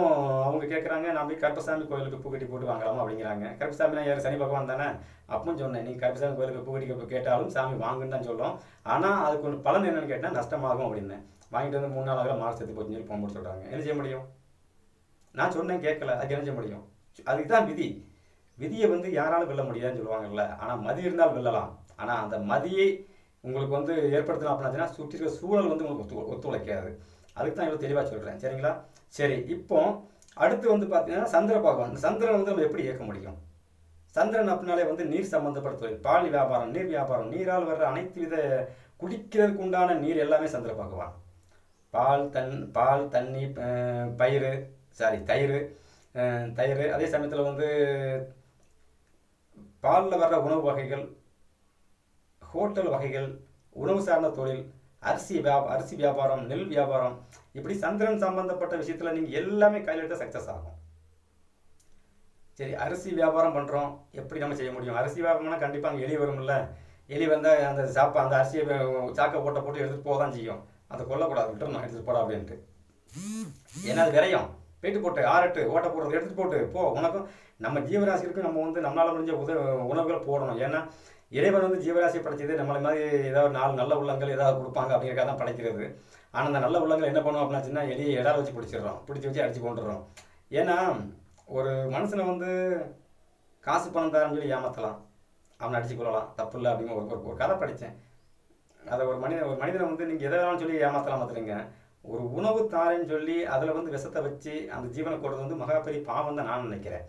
அவங்க கேட்குறாங்க, நான் போய் கருப்பசாமி கோயிலுக்கு பூக்கட்டி போட்டு வாங்கலாமா அப்படிங்கிறாங்க. கருப்பசாமினா யார்? சனி பகவான் தானே. அப்பவும் சொன்னேன், நீங்கள் கருப்பசாமி கோயிலுக்கு பூக்கட்டி கேட்டாலும் சாமி வாங்குன்னு தான் சொல்லும். ஆனால் அதுக்கு ஒன்று பலன் என்னன்னு கேட்டால் நஷ்டமாகும் அப்படின்னு. வாங்கிட்டு வந்து 3 நாள் மாடு செத்து போச்சுன்னு சொல்லி போகும்போது சொல்கிறாங்க. என்ன செய்ய முடியும்? நான் சொன்னேன் கேட்கல, அதுக்கு என்ன செய்ய முடியும்? அதுக்கு தான் விதியை வந்து யாராலும் வெல்ல முடியாதுன்னு சொல்லுவாங்கல்ல. ஆனால் மதி இருந்தால் வெல்லலாம். ஆனால் அந்த மதியை உங்களுக்கு வந்து ஏற்படுத்தணும் அப்படின்னா சுற்றி இருக்கிற சூழல் வந்து உங்களுக்கு ஒத்துழைக்காது. அதுக்கு தான் இவ்வளோ தெளிவாக சொல்கிறேன். சரிங்களா? சரி, இப்போ அடுத்து வந்து பார்த்தீங்கன்னா சந்திர பகவான். சந்திரன் வந்து நம்ம எப்படி இயக்க முடியும்? சந்திரன் அப்படின்னாலே வந்து நீர் சம்பந்தப்பட்ட தொழில், பால் வியாபாரம், நீர் வியாபாரம், நீரால் வர்ற அனைத்து வித குடிக்கிறதுக்கு உண்டான நீர் எல்லாமே சந்திர பகவான். பால் தண்ணி, தயிர், அதே சமயத்தில் வந்து பாலில் வர்ற உணவு வகைகள், ஹோட்டல் வகைகள், உணவு சார்ந்த தொழில், அரிசி வியாபாரம், நெல் வியாபாரம், இப்படி சந்திரன் சம்பந்தப்பட்ட விஷயத்தில் நீங்கள் எல்லாமே கையில் எடுத்தால் சக்ஸஸ் ஆகும். சரி, அரிசி வியாபாரம் பண்ணுறோம், எப்படி நம்ம செய்ய முடியும்? அரிசி வியாபாரம்னா கண்டிப்பாக அங்கே எலி வரும்ல. எலி வந்தால் அந்த அரிசியை சாக்கை போட்டு எடுத்துகிட்டு போக தான் செய்யும். அதை கொல்லக்கூடாது, விட்டுறணும், எடுத்துகிட்டு போடா அப்படின்ட்டு. ஏன்னா அது விரையும். போயிட்டு போட்டு 6-8 ஓட்டை போடுறது எடுத்துகிட்டு போட்டு போ. உனக்கும் நம்ம ஜீவராசிகளுக்கும் நம்ம வந்து நம்மளால் முடிஞ்ச உணவுகள் போடணும். ஏன்னா இறைவன் வந்து ஜீவராசியை படைச்சது நம்மளை மாதிரி ஏதாவது 4 நல்ல உள்ளங்கள் ஏதாவது கொடுப்பாங்க அப்படிங்கிறக்காக தான் படைக்கிறது. ஆனால் அந்த நல்ல உள்ளங்கள் என்ன பண்ணுவோம் அப்படின்னாச்சுன்னா எலியை இடால வச்சு பிடிச்சிடுறோம், பிடிச்சி வச்சு அடிச்சு கொண்டுடுறோம். ஏன்னா ஒரு மனுஷனை வந்து காசு பணம் தரேன்னு சொல்லி ஏமாற்றலாம், அவனை அடிச்சு கொள்ளலாம், தப்பு இல்லை அப்படிங்கிற ஒரு கதை படித்தேன். அதை ஒரு மனிதனை வந்து நீங்கள் எதை வேணாலும் சொல்லி ஏமாற்றலாம் பார்த்துருங்க. ஒரு உணவு தாரேன்னு சொல்லி அதில் வந்து விஷத்தை வச்சு அந்த ஜீவனை கொடுறது வந்து மகா பெரிய பாவம் தான் நான் நினைக்கிறேன்.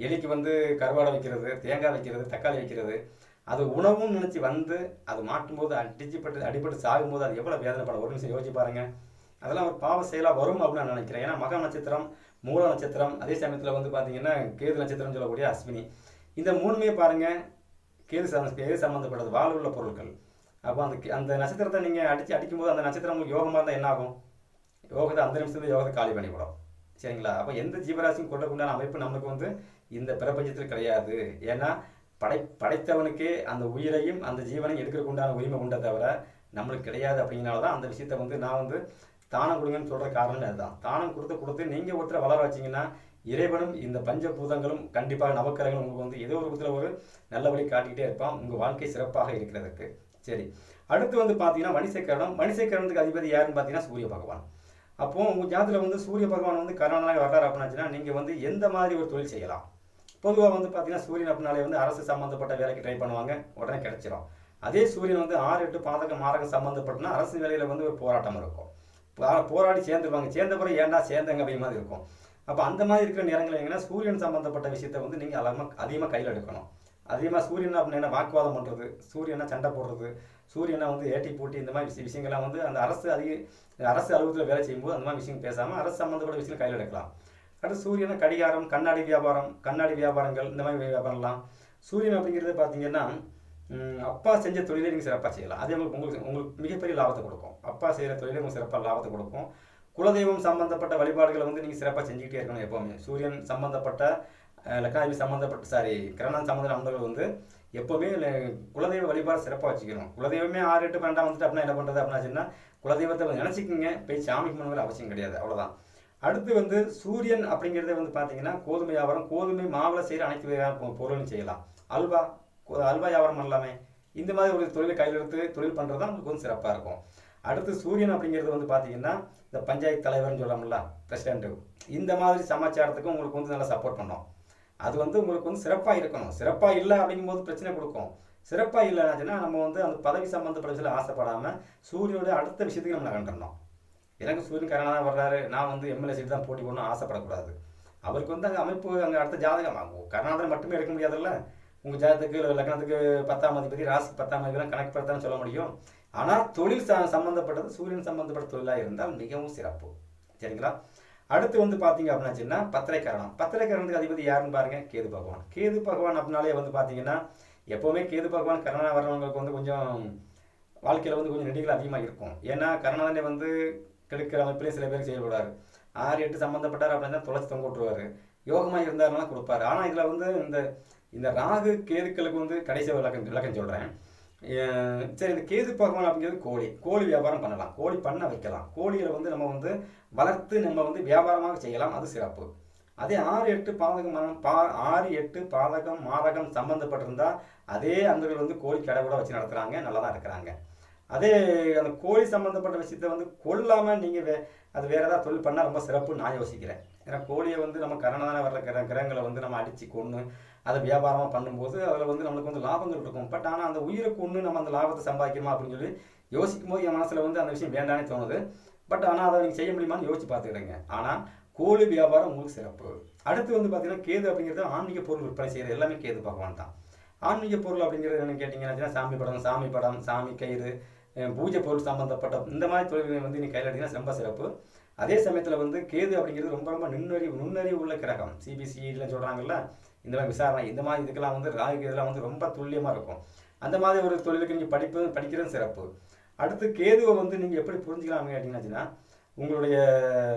எலிக்கு வந்து கருவாடை வைக்கிறது, தேங்காய் வைக்கிறது, தக்காளி வைக்கிறது, அது உணவும் நினச்சி வந்து அது மாட்டும்போது அடிபட்டு சாகும்போது அது எவ்வளோ வேதனைப்படும். ஒரு நிமிஷம் யோசிச்சு பாருங்க. அதெல்லாம் ஒரு பாவ செயலாக வரும் அப்படின்னு நான் நினைக்கிறேன். ஏன்னா மகா நட்சத்திரம், மூல நட்சத்திரம், அதே சமயத்தில் வந்து பார்த்தீங்கன்னா கேது நட்சத்திரம் சொல்லக்கூடிய அஸ்வினி, இந்த 3மே பாருங்கள் கேது சம்மந்தப்பட்டது, வாழ்வுள்ள பொருட்கள். அப்போ அந்த நட்சத்திரத்தை நீங்கள் அடிக்கும்போது அந்த நட்சத்திரம் உங்களுக்கு யோகமாக இருந்தால் என்ன ஆகும்? யோகத்தை அந்த நிமிஷத்துல யோகத்தை காலி பண்ணிவிடும். சரிங்களா? அப்போ எந்த ஜீவராசியும் கொள்ளக்குண்டான அமைப்பு நம்மளுக்கு வந்து இந்த பிரபஞ்சத்தில் கிடையாது. ஏன்னா படைத்தவனுக்கே அந்த உயிரையும் அந்த ஜீவனையும் எடுக்கிறதுக்கு உண்டான உரிமை உண்டை தவிர நம்மளுக்கு கிடையாது. அப்படிங்கிறனால தான் அந்த விஷயத்தை வந்து நான் வந்து தானம் கொடுங்கன்னு சொல்கிற காரணமே அதுதான். தானம் கொடுத்து நீங்கள் ஒருத்தரை வளர வச்சிங்கன்னா இறைவனும் இந்த பஞ்சபூதங்களும் கண்டிப்பாக நவக்கிரகங்களும் உங்களுக்கு வந்து ஏதோ ஒரு விதத்தில் ஒரு நல்ல வழி காட்டிக்கிட்டே இருப்பான், உங்கள் வாழ்க்கை சிறப்பாக இருக்கிறதுக்கு. சரி, அடுத்து வந்து பார்த்தீங்கன்னா மணிசக்கரணத்துக்கு அதிபதி யாருன்னு பார்த்தீங்கன்னா சூரிய பகவான். அப்போது உங்கள் ஜாதத்தில் வந்து சூரிய பகவான் வந்து கரணனாக வர்றாரு அப்படின்னாச்சுன்னா நீங்கள் வந்து எந்த மாதிரி ஒரு தொழில் செய்யலாம்? பொதுவாக வந்து பார்த்தீங்கன்னா சூரியன் அப்படின்னாலே வந்து அரசு சம்மந்தப்பட்ட வேலைக்கு ட்ரை பண்ணுவாங்க, உடனே கிடைச்சிடும். அதே சூரியன் வந்து 6, 8 பாதகம் மாரகம் சம்மந்தப்பட்டனா அரசு வேலையில் வந்து ஒரு போராட்டம் இருக்கும், போராடி சேர்ந்துருவாங்க, சேர்ந்த பிறகு ஏன்டா சேர்ந்தங்க அப்படிங்கிற மாதிரி இருக்கும். அப்போ அந்த மாதிரி இருக்கிற நேரங்கள் என்னன்னா சூரியன் சம்மந்தப்பட்ட விஷயத்தை வந்து நீங்கள் அதிகமாக கையில் எடுக்கணும். அதிகமாக சூரியன் அப்படின்னா வாக்குவாதம் பண்ணுறது, சூரியனை சண்டை போடுறது, சூரியனை வந்து ஏட்டி போட்டி இந்த மாதிரி விஷயங்கள்லாம் வந்து அந்த அரசு அலுவலகத்தில் வேலை செய்யும்போது அந்த மாதிரி விஷயம் பேசாமல் அரசு சம்மந்தப்பட்ட விஷயம் கையில் எடுக்கலாம். அடுத்து சூரியனை கடிகாரம், கண்ணாடி வியாபாரங்கள், இந்த மாதிரி வியாபாரம்லாம். சூரியன் அப்படிங்கிறது பார்த்தீங்கன்னா அப்பா செஞ்ச தொழிலே நீங்கள் சிறப்பாக செய்யலாம். அதே உங்களுக்கு மிகப்பெரிய லாபத்தை கொடுக்கும். அப்பா செய்கிற தொழிலே உங்களுக்கு சிறப்பாக லாபத்தை கொடுக்கும். குலதெய்வம் சம்பந்தப்பட்ட வழிபாடுகளை வந்து நீங்கள் சிறப்பாக செஞ்சுக்கிட்டே இருக்கணும் எப்போவுமே. சூரியன் சம்பந்தப்பட்ட லக்னாதிபதி கிரணன் சம்பந்த நண்பர்கள் வந்து எப்போவுமே குலதெய்வ வழிபாடு சிறப்பாக வச்சுக்கணும். குலதெய்வமே 6, 8, 12 வந்துட்டு அப்படின்னா என்ன பண்ணுறது அப்படின்னா குலதெய்வத்தை நினச்சிக்கிங்க, போய் சாமிக்கு பண்ணுங்கிற அவசியம் கிடையாது, அவ்வளோதான். அடுத்து வந்து சூரியன் அப்படிங்கிறத வந்து பார்த்தீங்கன்னா கோதுமை வியாபாரம், கோதுமை மாவில் செய்கிற அனைத்து வகையான பொருளும் செய்யலாம். அல்வா வியாபாரம் பண்ணலாமே. இந்த மாதிரி ஒரு தொழிலை கையில் எடுத்து தொழில் பண்ணுறது தான் உங்களுக்கு வந்து சிறப்பாக இருக்கும். அடுத்து சூரியன் அப்படிங்கிறது வந்து பார்த்தீங்கன்னா இந்த பஞ்சாயத்து தலைவர்னு சொல்லலாம்ல, பிரசிடென்ட்டு, இந்த மாதிரி சமாச்சாரத்துக்கும் உங்களுக்கு வந்து நல்லா சப்போர்ட் பண்ணோம். அது வந்து உங்களுக்கு வந்து சிறப்பாக இருக்கணும். சிறப்பாக இல்லை அப்படிங்கும்போது பிரச்சனை கொடுக்கும். சிறப்பாக இல்லைனாச்சுன்னா நம்ம வந்து அந்த பதவி சம்மந்தப்பட்ட விஷயம் ஆசைப்படாமல் சூரியனுடைய அடுத்த விஷயத்துக்கு நம்ம நகண்டணும். எனக்கு சூரியன் கரணனாக வர்றாரு, நான் வந்து எம்எல்ஏ சீட் தான் போட்டி போடணும் ஆசைப்படக்கூடாது. அவருக்கு வந்து அங்கே அமைப்பு அங்கே அடுத்த ஜாதகம் கருணாதன் மட்டுமே எடுக்க முடியாதுல்ல. உங்கள் ஜாதகத்துக்கு லக்னத்துக்கு 10ஆம் அதிபதி, ராசி 10ஆம் அதிபதிலாம் கணக்கு படுத்தான்னு சொல்ல முடியும். ஆனால் தொழில் சம்மந்தப்பட்டது சூரியன் சம்மந்தப்பட்ட தொழிலாக இருந்தால் மிகவும் சிறப்பு. சரிங்களா? அடுத்து வந்து பார்த்தீங்க அப்படின்னாச்சுன்னா பத்திரைக்கரணத்துக்கு அதிபதி யாருன்னு பாருங்கள், கேது பகவான். கேது பகவான் அப்படின்னாலே வந்து பார்த்தீங்கன்னா எப்போவுமே கேது பகவான் கரணனாக வர்றவங்களுக்கு வந்து கொஞ்சம் வாழ்க்கையில் வந்து கொஞ்சம் நெடிகள் அதிகமாக இருக்கும். ஏன்னா கருணாதனை வந்து கெடுக்கிற அமைப்பிலே சில பேருக்கு செயல்படாரு. 6, 8 சம்மந்தப்பட்டார் அப்படின்னா தொலைச்சி தொங்க விட்டுருவார். யோகமாக இருந்தாருன்னா கொடுப்பாரு. ஆனால் இதில் வந்து இந்த ராகு கேதுக்களுக்கு வந்து கடைசி விளக்கம் சொல்கிறேன். சரி, இந்த கேது பகவான் அப்படிங்கிறது கோழி வியாபாரம் பண்ணலாம், கோழி பண்ண வைக்கலாம். கோழியில் வந்து நம்ம வந்து வளர்த்து நம்ம வந்து வியாபாரமாக செய்யலாம், அது சிறப்பு. அதே 6, 8 பாதகம் மாதகம் சம்மந்தப்பட்டிருந்தால் அதே அன்பர்கள் வந்து கோழி கடை கூட வச்சு நடத்துகிறாங்க, நல்லா தான் இருக்கிறாங்க. அதே அந்த கோழி சம்மந்தப்பட்ட விஷயத்தை வந்து கொல்லாமல் நீங்கள் அது வேறு ஏதாவது தொழில் பண்ணால் ரொம்ப சிறப்புன்னு நான் யோசிக்கிறேன். ஏன்னா கோழியை வந்து நம்ம கரணதான வர்ற கிரகங்களை வந்து நம்ம அடித்து கொன்று அதை வியாபாரமாக பண்ணும்போது அதில் வந்து நம்மளுக்கு வந்து லாபங்கள் இருக்கும். பட் ஆனால் அந்த உயிரை கொன்று நம்ம அந்த லாபத்தை சம்பாதிக்கணுமா அப்படின்னு சொல்லி யோசிக்கும் போது என் மனசில் வந்து அந்த விஷயம் வேண்டானே தோணுது. பட் ஆனால் அதை நீங்கள் செய்ய முடியுமான்னு யோசிச்சு பார்த்துக்கிடுங்க. ஆனால் கோழி வியாபாரம் உங்களுக்கு சிறப்பு. அடுத்து வந்து பார்த்தீங்கன்னா கேது அப்படிங்கிறது ஆன்மீக பொருள் விற்பனை செய்கிறது எல்லாமே கேது பகவான் தான். ஆன்மீக பொருள் அப்படிங்கிறது என்னென்னு கேட்டிங்கன்னா சாமி படம், சாமி கயிறு, பூஜை பொருள் சம்மந்தப்பட்ட இந்த மாதிரி தொழில்களை வந்து நீங்கள் கையில் எடுத்தீங்கன்னா ரொம்ப சிறப்பு. அதே சமயத்தில் வந்து கேது அப்படிங்கிறது ரொம்ப ரொம்ப நுண்ணறிவு உள்ள கிரகம். சிபிசிஇடிலாம் சொல்கிறாங்கல்ல, இந்த மாதிரி விசாரணை இந்த மாதிரி இதுக்கெல்லாம் வந்து ராகு இதெல்லாம் வந்து ரொம்ப துல்லியமாக இருக்கும். அந்த மாதிரி ஒரு தொழிலுக்கு நீங்கள் படிக்கிறது சிறப்பு. அடுத்து கேதுவை வந்து நீங்கள் எப்படி புரிஞ்சுக்கலாம்னு கேட்டிங்கன்னாச்சுன்னா உங்களுடைய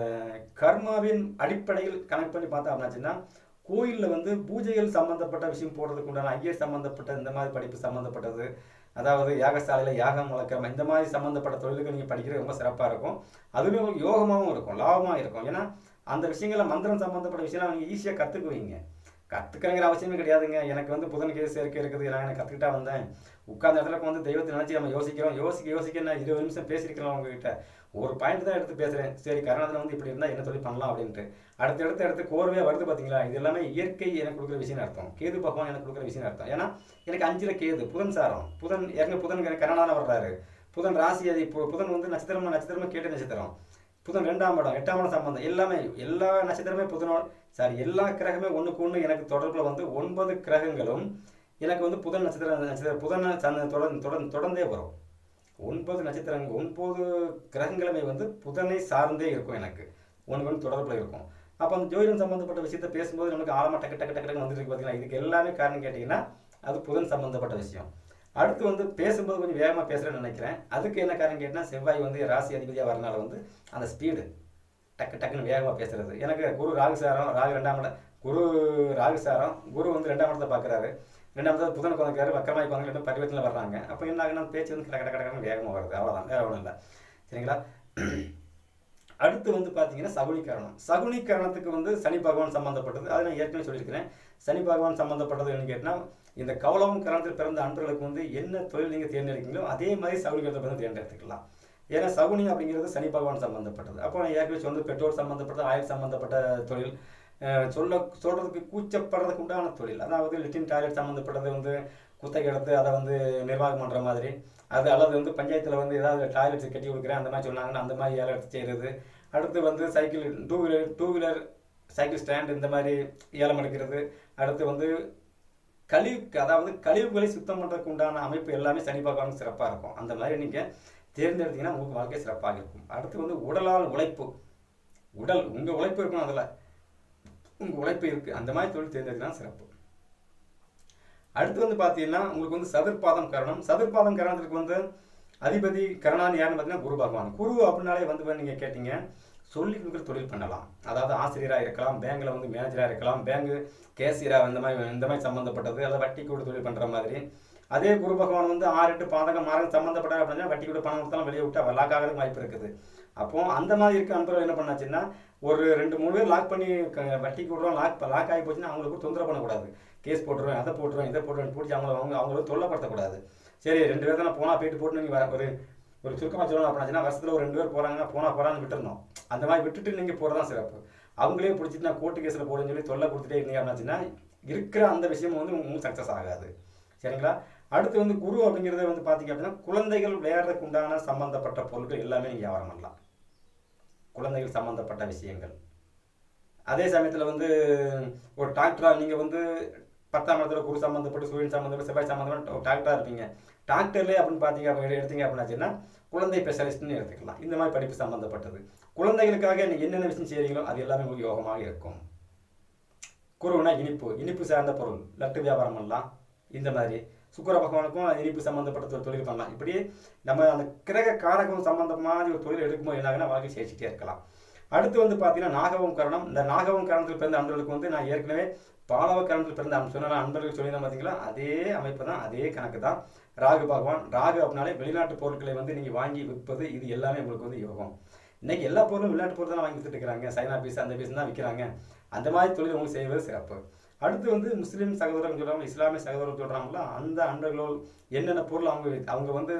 கர்மாவின் அடிப்படையில் கனெக்ட் பண்ணி பார்த்தா அப்படின்னாச்சுன்னா கோயிலில் வந்து பூஜைகள் சம்மந்தப்பட்ட விஷயம் போடுறதுக்கு உண்டான ஐயர் சம்மந்தப்பட்ட இந்த மாதிரி படிப்பு சம்மந்தப்பட்டது, அதாவது யாகசாலையில் யாகம் வளர்க்குற இந்த மாதிரி சம்மந்தப்பட்ட தொழிலுக்கு நீங்கள் படிக்கிறது ரொம்ப சிறப்பாக இருக்கும். அதுவே உங்களுக்கு யோகமாகவும் இருக்கும், லாபமாக இருக்கும். ஏன்னா அந்த விஷயங்களை மந்திரம் சம்மந்தப்பட்ட விஷயம்லாம் நீங்கள் ஈஸியாக கற்றுக்குவீங்க. கற்றுக்கிறங்கிற அவசியமே கிடையாதுங்க. எனக்கு வந்து புதன் கேது சேர்க்கை இருக்குது, நான் எனக்கு கற்றுக்கிட்டா வந்தேன். உட்கார்ந்த இடத்துல வந்து தெய்வத்தை நினச்சி நம்ம யோசிக்கிறோம். யோசிக்க நான் 20 நிமிஷம் பேசியிருக்கிறேன் உங்ககிட்ட. ஒரு பாயிண்ட் தான் எடுத்து பேசுகிறேன். சரி கரணத்தில் வந்து இப்படி இருந்தால் என்ன தொழில் பண்ணலாம் அப்படின்ட்டு. அடுத்து கோர்வையாக வருது பார்த்தீங்களா? இது எல்லாமே இயற்கை எனக்கு கொடுக்குற விஷயம் அர்த்தம். கேது பகவான் எனக்கு கொடுக்குற விஷயம் அர்த்தம். ஏன்னா எனக்கு 5ல் கேது, புதன் சாரம். புதன் கரணான வர்றாரு. புதன் ராசி அதி. புதன் வந்து நட்சத்திரமா கேட்ட நட்சத்திரம். புதன் 2ஆம் இடம், 8ஆம் இடம் சம்பந்தம். எல்லா நட்சத்திரமே எல்லா கிரகமே ஒன்றுக்கு ஒன்று எனக்கு தொடர்பில் வந்து 9 கிரகங்களும் எனக்கு வந்து புதன் தொடர்ந்தே வரும். 9 நட்சத்திரங்கள் 9 கிரகங்களுமே வந்து புதனை சார்ந்தே இருக்கும். எனக்கு ஒன்று தொடர்பில் இருக்கும். அப்போ அந்த ஜோதிடம் சம்மந்தப்பட்ட விஷயத்த பேசும்போது நமக்கு ஆழமாக டக்கு வந்துருக்கு பார்த்தீங்கன்னா. இதுக்கு எல்லாமே காரணம் கேட்டிங்கன்னா அது புதன் சம்மந்தப்பட்ட விஷயம். அடுத்து வந்து பேசும்போது கொஞ்சம் வேகமாக பேசுகிறேன்னு நினைக்கிறேன். அதுக்கு என்ன காரணம் கேட்டால் செவ்வாய் வந்து ராசி அதிபதியாக வரனால வந்து அந்த ஸ்பீடு டக்குன்னு வேகமாக பேசுகிறது. எனக்கு குரு ராகு 2ஆம் இடம், குரு வந்து 2ஆம் இடத்தை பார்க்குறாரு. 2ஆம் இடத்துல புதன் உட்காந்துருக்காரு, வக்கரமாய் உட்காந்து பரிவர்த்தனை வர்றாங்க. அப்போ என்ன ஆகுனா பேச்சு வந்து கடன்னு வேகமாக வருது. அவ்வளோதான், வேற ஒன்றும் இல்லை. சரிங்களா? அடுத்து வந்து பார்த்தீங்கன்னா சகுனிகரணத்துக்கு வந்து சனி பகவான் சம்மந்தப்பட்டது. அதை நான் ஏற்கனவே சொல்லியிருக்கிறேன். சனி பகவான் சம்மந்தப்பட்டது என்ன கேட்டால், இந்த கௌளவம் கரணத்தில் பிறந்த அன்பர்களுக்கு வந்து என்ன தொழில் நீங்கள் தேர்ந்தெடுக்கீங்களோ அதே மாதிரி சகுனிகரத்தை பிறந்து தேர்ந்தெடுத்துக்கலாம். ஏன்னா சகுனி அப்படிங்கிறது சனி பகவான் சம்மந்தப்பட்டது. அப்போ நான் ஏற்கனவே வந்து பெட்ரோல் சம்மந்தப்பட்ட, ஆயில் சம்மந்தப்பட்ட தொழில், சொல்கிறதுக்கு கூச்சப்படுறதுக்கு உண்டான தொழில். அதாவது லிட்டின் டாய்லெட் சம்மந்தப்பட்டது வந்து குத்தகை எடுத்து அதை வந்து நிர்வாகம் பண்ணுற மாதிரி, அது அல்லது வந்து பஞ்சாயத்தில் வந்து ஏதாவது டாய்லெட்ஸ் கட்டி கொடுக்குறேன் அந்த மாதிரி சொன்னாங்கன்னா அந்த மாதிரி ஏழை எடுத்து செய்கிறது. அடுத்து வந்து cycle, two wheeler cycle stand இந்த மாதிரி ஏலம் எடுக்கிறது. அடுத்து வந்து கழிவுகளை சுத்தம் பண்ணுறதுக்கு உண்டான அமைப்பு எல்லாமே சனி பகவானுக்கு சிறப்பாக இருக்கும். அந்த மாதிரி நீங்கள் தேர்ந்தெடுத்தீங்கன்னா உங்களுக்கு வாழ்க்கை சிறப்பாக இருக்கும். அடுத்து வந்து உடலால் உழைப்பு, உங்கள் உழைப்பு இருக்கணும், அதில் உங்கள் உழைப்பு இருக்குது, அந்த மாதிரி தொழில் தேர்ந்தெடுத்தீங்கன்னா சிறப்பு. அடுத்து வந்து பார்த்தீங்கன்னா உங்களுக்கு வந்து சதுர்பாதம் கரணத்துக்கு வந்து அதிபதி கரணான்னு யாருன்னு பார்த்தீங்கன்னா குரு பகவான். குரு அப்படின்னாலே வந்து நீங்கள் கேட்டீங்க, சொல்லி கொடுக்குற தொழில் பண்ணலாம். அதாவது ஆசிரியராக இருக்கலாம், பேங்கில் வந்து மேனேஜராக இருக்கலாம், பேங்கு கேசியராக இந்த மாதிரி சம்மந்தப்பட்டது, அதை வட்டி கூட தொழில் பண்ணுற மாதிரி. அதே குரு பகவான் வந்து 6-8 பாதகம் சம்மந்தப்பட்ட அப்படின்னா வட்டி கூட பணம் கொடுத்தாலும் வெளியே விட்டு லாக்காகிறதுக்கு வாய்ப்பு இருக்குது. அப்போ அந்த மாதிரி இருக்க அன்பர்கள் என்ன பண்ணாச்சுன்னா, ஒரு 2-3 பேர் லாக் பண்ணி வட்டி விடுறோம், லாக் ஆகி போச்சுன்னா அவங்களுக்கு தொந்தரவு பண்ணக்கூடாது. கேஸ் போட்டுருவேன், அதை போட்டுருவேன், இதை போட்டுருவேன் பிடிச்சி அவங்களுக்கு தொல்லப்படுத்தக்கூடாது. சரி 2 பேர் தான் போனால் போயிட்டு போட்டு நீங்கள் ஒரு சுருக்கமாக சொல்லணும் அப்படின்னாச்சுன்னா, வருஷத்தில் ஒரு 2 பேர் போகிறாங்கன்னா போகிறான்னு விட்டுருந்தோம். அந்த மாதிரி விட்டுட்டு நீங்கள் போகிறதான் சிறப்பு. அவங்களே பிடிச்சிட்டு நான் கோர்ட்டு கேஸில் போடுன்னு சொல்லி தொல்லை கொடுத்துட்டே இருந்தீங்க அப்படின்னாச்சுன்னா இருக்கிற அந்த விஷயம் வந்து உங்களுக்கு சக்ஸஸ் ஆகாது. சரிங்களா? அடுத்து வந்து குரு அப்படிங்கிறத வந்து பார்த்தீங்க அப்படின்னா குழந்தைகள் விளையாடுறதுக்கு உண்டான சம்மந்தப்பட்ட பொருட்கள் எல்லாமே நீங்கள் வியாபாரம் பண்ணலாம். குழந்தைகள் சம்மந்தப்பட்ட விஷயங்கள். அதே சமயத்தில் வந்து ஒரு டாக்டராக நீங்கள் வந்து 10ஆம் இடத்துல குரு சம்மந்தப்பட்டு, சூரியன் சம்மந்தப்பட்டு, செவ்வாய் சம்மந்தப்பட்ட டாக்டராக இருப்பீங்க. டாக்டர்லேயே அப்படின்னு பார்த்தீங்க எடுத்தீங்க அப்படின்னாச்சுன்னா குழந்தை ஸ்பெஷலிஸ்ட்னு எடுத்துக்கலாம். இந்த மாதிரி படிப்பு சம்மந்தப்பட்டது. குழந்தைகளுக்காக நீங்கள் என்னென்ன விஷயம் செய்கிறீங்களோ அது எல்லாமே உங்களுக்கு யோகமாக இருக்கும். குருனா இனிப்பு சார்ந்த பொருள், லட்டு வியாபாரம் பண்ணலாம். இந்த மாதிரி சுக்கிர பகவானுக்கும் இனிப்பு சம்மந்தப்பட்ட ஒரு தொழில் பண்ணலாம். இப்படி நம்ம அந்த கிரக காரகம் சம்மந்தமான ஒரு தொழில் எடுக்கும்போது என்னாகனா வாழ்க்கை சேர்த்துட்டே இருக்கலாம். அடுத்து வந்து பார்த்தீங்கன்னா நாகவம் கரணம். இந்த நாகவம் கரணத்தில் பிறந்த அன்பர்களுக்கு வந்து நான் ஏற்கனவே பாலவ கரணத்தில் பிறந்த சொன்ன அன்பர்களுக்கு சொல்லியிருந்தேன் பார்த்தீங்களா, அதே அமைப்பு தான், அதே கணக்கு தான். ராகு பகவான். ராகு அப்படின்னாலே வெளிநாட்டு பொருட்களை வந்து நீங்கள் வாங்கி விற்பது, இது எல்லாமே உங்களுக்கு வந்து யோகம். இன்றைக்கி எல்லா பொருளும் வெளிநாட்டு பொருள் தான் வாங்கி வித்துட்டு இருக்கிறாங்க. சைனா பீஸ் அந்த பீஸ் தான் விற்கிறாங்க. அந்த மாதிரி தொழில் உங்களுக்கு செய்வது சிறப்பு. அடுத்து வந்து முஸ்லீம் சகோதரர்கள் சொல்கிறாங்க, இஸ்லாமிய சகோதரர்கள் சொல்கிறாங்களா, அந்த அன்பர்களோடு என்னென்ன பொருள் அவங்க வந்து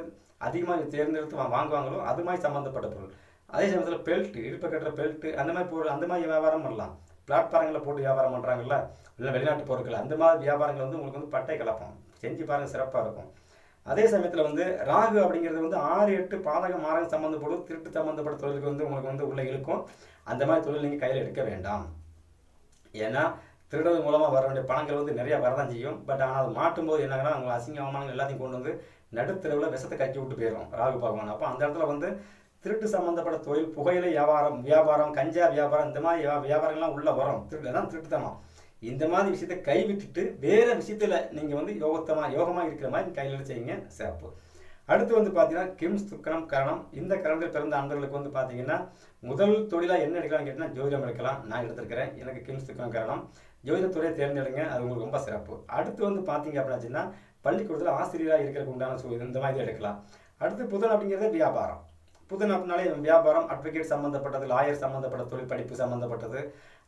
அதிகமாக தேர்ந்தெடுத்து வாங்குவாங்களோ அது மாதிரி சம்மந்தப்பட்ட பொருள். அதே சமயத்தில் பெல்ட், இடுப்பு கட்டுற பெல்ட்டு, அந்த மாதிரி பொருள், அந்த மாதிரி வியாபாரம் பண்ணலாம். பிளாட்ஃபாரங்களில் போட்டு வியாபாரம் பண்ணுறாங்கல்ல, இல்லை வெளிநாட்டு பொருட்கள், அந்த மாதிரி வியாபாரங்கள் வந்து உங்களுக்கு வந்து பட்டை கலப்பம் செஞ்சு பாருங்கள், சிறப்பாக இருக்கும். அதே சமயத்தில் வந்து ராகு அப்படிங்கிறது வந்து 6-8 பாதகம் மாரகம் சம்மந்தப்படும், திருட்டு சம்மந்தப்பட்ட தொழிலுக்கு வந்து உங்களுக்கு வந்து உள்ள இழுக்கும். அந்த மாதிரி தொழில் நீங்கள் கையில் எடுக்க வேண்டாம். ஏன்னா திருடுறது மூலமாக வர வேண்டிய பணங்கள் வந்து நிறையா வரதான் செய்யும். பட் ஆனால் அது மாட்டும் போது என்னங்கன்னா அவங்க அசிங்க அவமானங்கள் எல்லாத்தையும் கொண்டு வந்து நடுத்தரவில் விஷத்தை கட்டி விட்டு போயிடும் ராகு பகவான். அப்போ அந்த இடத்துல வந்து திருட்டு சம்மந்தப்பட்ட தொழில், புகையிலை வியாபாரம், கஞ்சா வியாபாரம், இந்த மாதிரி வியாபாரங்கள்லாம் உள்ளே வரும். திருட்டுத்தனம். இந்த மாதிரி விஷயத்தை கைவிட்டுட்டு வேறு விஷயத்தில் நீங்கள் வந்து யோகமாக இருக்கிற மாதிரி கையில் செய்யுங்க, சிறப்பு. அடுத்து வந்து பார்த்தீங்கன்னா கிம்ஸ் துக்கரம் கரணம். இந்த கரணத்தில் பிறந்த அன்பர்களுக்கு வந்து பார்த்தீங்கன்னா முதல் தொழிலாக என்ன எடுக்கலாம்னு கேட்டால் ஜோதிடம் எடுக்கலாம். நான் எடுத்திருக்கிறேன். எனக்கு கிம்ஸ் துக்கரம் கரணம். ஜோதிடத்துறையை தேர்ந்தெடுங்க, அது உங்களுக்கு ரொம்ப சிறப்பு. அடுத்து வந்து பார்த்தீங்க அப்படின்னாச்சுன்னா பள்ளிக்கூடத்தில் ஆசிரியராக இருக்கிறதுக்கு உண்டான இந்த மாதிரி எடுக்கலாம். அடுத்து புதன் அப்படிங்கிறது வியாபாரம். புதன் அப்படின்னாலே வியாபாரம், அட்வொகேட் சம்மந்தப்பட்டது, லாயர் சம்மந்தப்பட்ட தொழில் படிப்பு சம்மந்தப்பட்டது.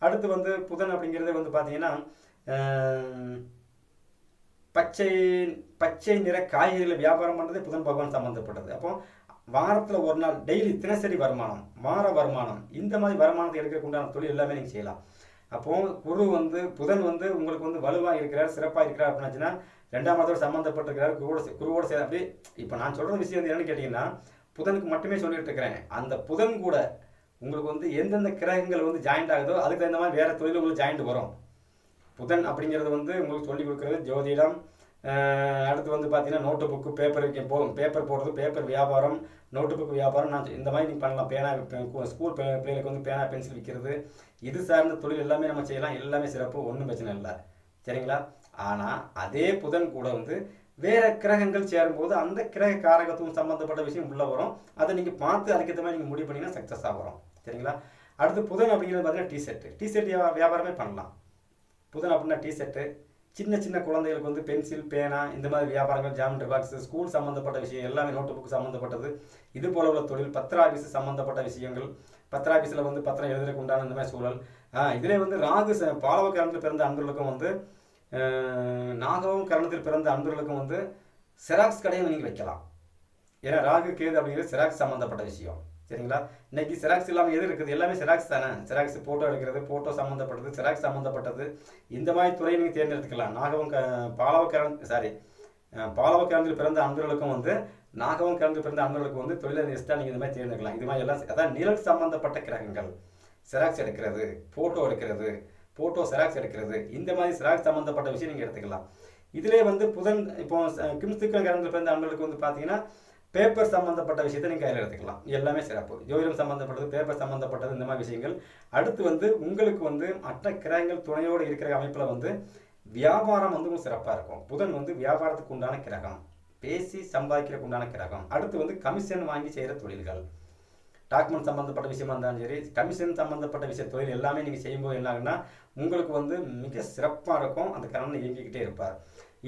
அடுத்து வந்து புதன் அப்படிங்கிறது வந்து பார்த்தீங்கன்னா பச்சை பச்சை நிற காய்கறிகளை வியாபாரம் பண்ணுறது புதன் பகவான் சம்மந்தப்பட்டது. அப்போ வாரத்தில் ஒரு நாள் டெய்லி தினசரி வருமானம், வார வருமானம், இந்த மாதிரி வருமானத்தை எடுக்கிறதுக்கு உண்டான தொழில் எல்லாமே நீங்கள் செய்யலாம். அப்போது குரு வந்து புதன் வந்து உங்களுக்கு வந்து வலுவாக இருக்கிறார், சிறப்பாக இருக்கிறார் அப்படின்னாச்சுன்னா 2ஆம் இடத்தோடு சம்மந்தப்பட்டிருக்கிறார், குருவோட சேர்ந்து. அப்படி இப்போ நான் சொல்கிற விஷயம் வந்து என்னன்னு கேட்டிங்கன்னா, புதனுக்கு மட்டுமே சொல்லிட்டு இருக்கிறேன். அந்த புதன் கூட உங்களுக்கு வந்து எந்தெந்த கிரகங்கள் வந்து ஜாயிண்ட் ஆகுதோ அதுக்கு தகுந்த மாதிரி வேறு தொழில் உங்களுக்கு ஜாயிண்ட் வரும். புதன் அப்படிங்கிறது வந்து உங்களுக்கு சொல்லிக் கொடுக்குறது ஜோதிடம். அடுத்து வந்து பார்த்தீங்கன்னா நோட்டு புக்கு, பேப்பர் போடுறது, பேப்பர் வியாபாரம், நோட்டு புக்கு வியாபாரம். நான் இந்த மாதிரி நீங்கள் பண்ணலாம். பேனா, ஸ்கூல் பிள்ளைகளுக்கு வந்து பேனா பென்சில் விற்கிறது, இது சார்ந்த தொழில் எல்லாமே நம்ம செய்யலாம். எல்லாமே சிறப்பு, ஒன்றும் பிரச்சனை இல்லை, சரிங்களா? ஆனால் அதே புதன் கூட வந்து வேறு கிரகங்கள் சேரும்போது அந்த கிரக காரகத்துவம் சம்மந்தப்பட்ட விஷயம் உள்ளே வரும். அதை நீங்கள் பார்த்து அதுக்கேற்ற மாதிரி நீங்கள் முடிவு பண்ணிங்கன்னா சக்ஸஸாக வரும், சரிங்களா? அடுத்து புதன் அப்படிங்கிறது பார்த்தீங்கன்னா டிஷர்ட் வியாபாரமே பண்ணலாம். புதன் அப்படின்னா டிஷர்ட்டு, சின்ன சின்ன குழந்தைகளுக்கு வந்து பென்சில், பேனா, இந்த மாதிரி வியாபாரங்கள், ஜாமெட்ரி பாக்ஸ், ஸ்கூல் சம்மந்தப்பட்ட விஷயம் எல்லாமே, நோட்டு புக்கு சம்மந்தப்பட்டது, இது போல உள்ள தொழில், பத்திர ஆஃபீஸ் சம்மந்தப்பட்ட விஷயங்கள், பத்திர ஆஃபீஸில் வந்து பத்திரம் எழுதுறதுக்கு உண்டான இந்த மாதிரி சூழல். இதிலே வந்து ராகு பாலவ கரணத்தில் பிறந்த அன்பர்களுக்கும் வந்து நாகவும் கரணத்தில் பிறந்த அன்பர்களுக்கும் வந்து செராக்ஸ் கடையும் நீங்கள் வைக்கலாம். ஏன்னா ராகு கேது அப்படிங்கிறது செராக்ஸ் சம்மந்தப்பட்ட விஷயம், சரிங்களா? இன்னைக்கு செராக்ஸ் இல்லாமல் எது இருக்குது? எல்லாமே செராக்ஸ் தானே. செராக்ஸ் ஃபோட்டோ எடுக்கிறது, ஃபோட்டோ சம்மந்தப்பட்டது, செராக்ஸ் சம்மந்தப்பட்டது, இந்த மாதிரி துறையை நீங்கள் தேர்ந்தெடுத்துக்கலாம். பாலவ கரணத்தில் பிறந்த அன்பர்களுக்கும் வந்து நாகவும் கலந்து பிறந்த அன்பர்களுக்கு வந்து தொழிலை எக்ஸ்ட்ரா நீங்கள் இந்த மாதிரி தேர்ந்தெடுக்கலாம். இது மாதிரி எல்லாம் அதான் நிழல் சம்மந்தப்பட்ட கிரகங்கள், செராக்ஸ் எடுக்கிறது, ஃபோட்டோ எடுக்கிறது, ஃபோட்டோ செராக்ஸ் எடுக்கிறது, இந்த மாதிரி செராக்ஸ் சம்மந்தப்பட்ட விஷயம் நீங்கள் எடுத்துக்கலாம். இதிலே வந்து புதன் இப்போ கிம்ஸ்துக்கள் கரணத்தில் பிறந்த அன்பர்களுக்கு வந்து பார்த்தீங்கன்னா பேப்பர் சம்மந்தப்பட்ட விஷயத்தை நீங்கள் கையில் எடுத்துக்கலாம். எல்லாமே சிறப்பு. ஜோதிடம் சம்மந்தப்பட்டது, பேப்பர் சம்மந்தப்பட்டது, இந்த மாதிரி விஷயங்கள். அடுத்து வந்து உங்களுக்கு வந்து மற்ற கிரகங்கள் துணையோடு இருக்கிற அமைப்பில் வந்து வியாபாரம் வந்து உங்களுக்கு சிறப்பாக இருக்கும். புதன் வந்து வியாபாரத்துக்கு உண்டான கிரகம், பேசி சம்பாதிக்கிறதுக்கு உண்டான கிரகம். அடுத்து வந்து கமிஷன் வாங்கி செய்கிற தொழில்கள், டாக்குமெண்ட் சம்மந்தப்பட்ட விஷயமா இருந்தாலும் சரி, கமிஷன் சம்மந்தப்பட்ட விஷய தொழில் எல்லாமே நீங்கள் செய்யும்போது என்ன ஆகுன்னா உங்களுக்கு வந்து மிக சிறப்பாக இருக்கும். அந்த கரணம் இயங்கிக்கிட்டே இருப்பார்.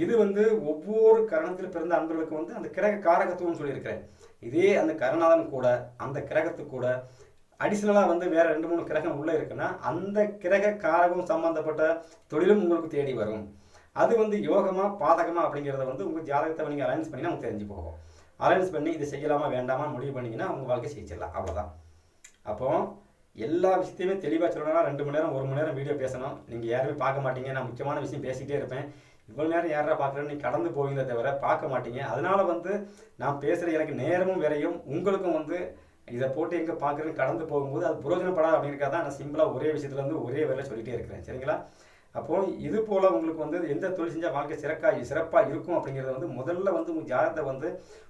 இது வந்து ஒவ்வொரு கரணத்தில் பிறந்த அன்பர்களுக்கு வந்து அந்த கிரக காரகத்துவம்னு சொல்லியிருக்கிறேன். இதே அந்த கரணாதன் கூட அந்த கிரகத்துக்கு கூட அடிஷ்னலாக வந்து வேறு 2-3 கிரகம் உள்ளே இருக்குன்னா அந்த கிரக காரகம் சம்மந்தப்பட்ட தொழிலும் உங்களுக்கு தேடி வரும். அது வந்து யோகமாக பாதகமாக அப்படிங்கிறத வந்து உங்கள் ஜாதகத்தை நீங்கள் அலைன்ஸ் பண்ணி நமக்கு தெரிஞ்சு போகும். அலைன்ஸ் பண்ணி இது செய்யலாமா வேண்டாமா முடிவு பண்ணிங்கன்னா உங்கள் வாழ்க்கை ஜெயிச்சிடலாம், அவ்வளோதான். அப்போது எல்லா விஷயத்தையுமே தெளிவாக சொல்லணும்னா 2 மணி நேரம் 1 மணி நேரம் வீடியோ பேசணும். நீங்கள் யாருமே பார்க்க மாட்டீங்க. நான் முக்கியமான விஷயம் பேசிக்கிட்டே இருப்பேன். இவ்வளோ நேரம் யாரா பார்க்குறேன்னு நீங்கள் கடந்து போவீங்களே தவிர பார்க்க மாட்டீங்க. அதனால் வந்து நான் பேசுகிற எனக்கு நேரமும் விரையும், உங்களுக்கும் வந்து இதை போட்டு எங்கே பார்க்குறேன்னு கடந்து போகும்போது அது புரோஜனப்படாது அப்படிங்கிறதா தான் நான் சிம்பிளாக ஒரே விஷயத்துலேருந்து ஒரே வேலை சொல்லிகிட்டே இருக்கிறேன், சரிங்களா? அப்போது இது போல் உங்களுக்கு வந்து எந்த தொழில் செஞ்சால் வாழ்க்கை சிறப்பாக இருக்கும் அப்படிங்கிறத வந்து முதல்ல வந்து உங்கள் ஜாதகத்தை வந்து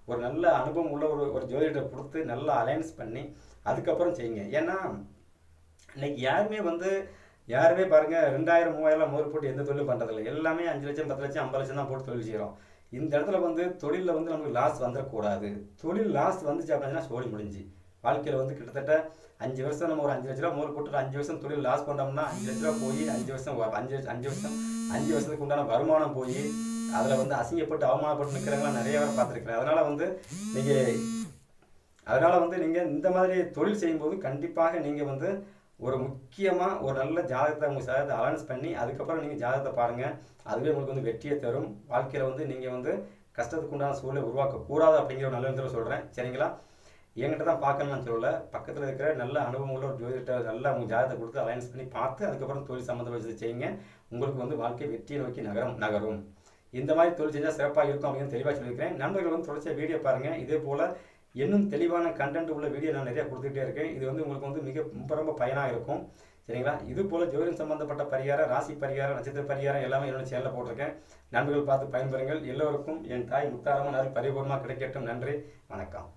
ஒரு நல்ல அனுபவம் உள்ள ஒரு ஜோதிடரை கொடுத்து நல்லா அலைன்ஸ் பண்ணி அதுக்கப்புறம் செய்யுங்க. ஏன்னா இன்னைக்கு யாருமே பாருங்கள் 2000 3000 முதல் போட்டு எந்த தொழிலும் பண்ணுறதில்லை. எல்லாமே 5 லட்சம் 10 லட்சம் 50 லட்சம் தான் போட்டு தொழில் செய்கிறோம். இந்த இடத்துல வந்து தொழிலில் வந்து நமக்கு லாஸ் வந்துடக்கூடாது. தொழில் லாஸ் வந்துச்சு அப்படின்னா சோழி முடிஞ்சு. வாழ்க்கையில் வந்து கிட்டத்தட்ட 5 வருஷம் நம்ம ஒரு 5 லட்ச ரூபா முதல் போட்டு 5 வருஷம் தொழில் லாஸ் பண்ணோம்னா 5 லட்ச ரூபா போய் 5 வருஷத்துக்கு உண்டான வருமானம் போய் அதில் வந்து அசிங்கப்பட்டு அவமானப்பட்டு நிற்கிறவங்களாம் நிறைய பேர் பார்த்துருக்குறேன். அதனால் வந்து நீங்கள் இந்த மாதிரி தொழில் செய்யும்போது கண்டிப்பாக நீங்கள் வந்து ஒரு முக்கியமாக ஒரு நல்ல ஜாதகத்தை உங்கள் ஜாதகத்தை அலைன்ஸ் பண்ணி அதுக்கப்புறம் நீங்கள் ஜாதகத்தை பாருங்கள். அதுவே உங்களுக்கு வந்து வெற்றியை தரும். வாழ்க்கையில் வந்து நீங்கள் வந்து கஷ்டத்துக்கு உண்டான சூழலை உருவாக்கக்கூடாது அப்படிங்கிற ஒரு நல்ல விதத்தில் சொல்கிறேன், சரிங்களா? என்கிட்ட தான் பார்க்கணும்னு சொல்லலை, பக்கத்தில் இருக்கிற நல்ல அனுபவம் உள்ள ஒரு ஜோதிடத்தை நல்லா உங்கள் ஜாதகத்தை கொடுத்து அலைன்ஸ் பண்ணி பார்த்து அதுக்கப்புறம் தொழில் சம்மந்தப்பட்ட செய்யுங்க. உங்களுக்கு வந்து வாழ்க்கை வெற்றியை நோக்கி நகரும். இந்த மாதிரி தொழில் செஞ்சால் சிறப்பாக இருக்கும் அப்படின்னு தெளிவாக சொல்லியிருக்கிறேன். நண்பர்கள் வந்து தொடர்ச்சியாக வீடியோ பாருங்கள். இதே போல் இன்னும் தெளிவான கண்டென்ட் உள்ள வீடியோ நான் நிறையா கொடுத்துக்கிட்டே இருக்கேன். இது வந்து உங்களுக்கு வந்து ரொம்ப பயனாக இருக்கும், சரிங்களா? இது போல் ஜோதிடம் சம்பந்தப்பட்ட பரிகாரம், ராசி பரிகாரம், நட்சத்திர பரிகாரம் எல்லாமே என்னோட சேனலில் போட்டிருக்கேன். நண்பர்கள் பார்த்து பயன்பெறுங்கள். எல்லோருக்கும் என் தாய் முத்தாரம்மன் அருள் பரிபூர்ணமாக கிடைக்கட்டும். நன்றி, வணக்கம்.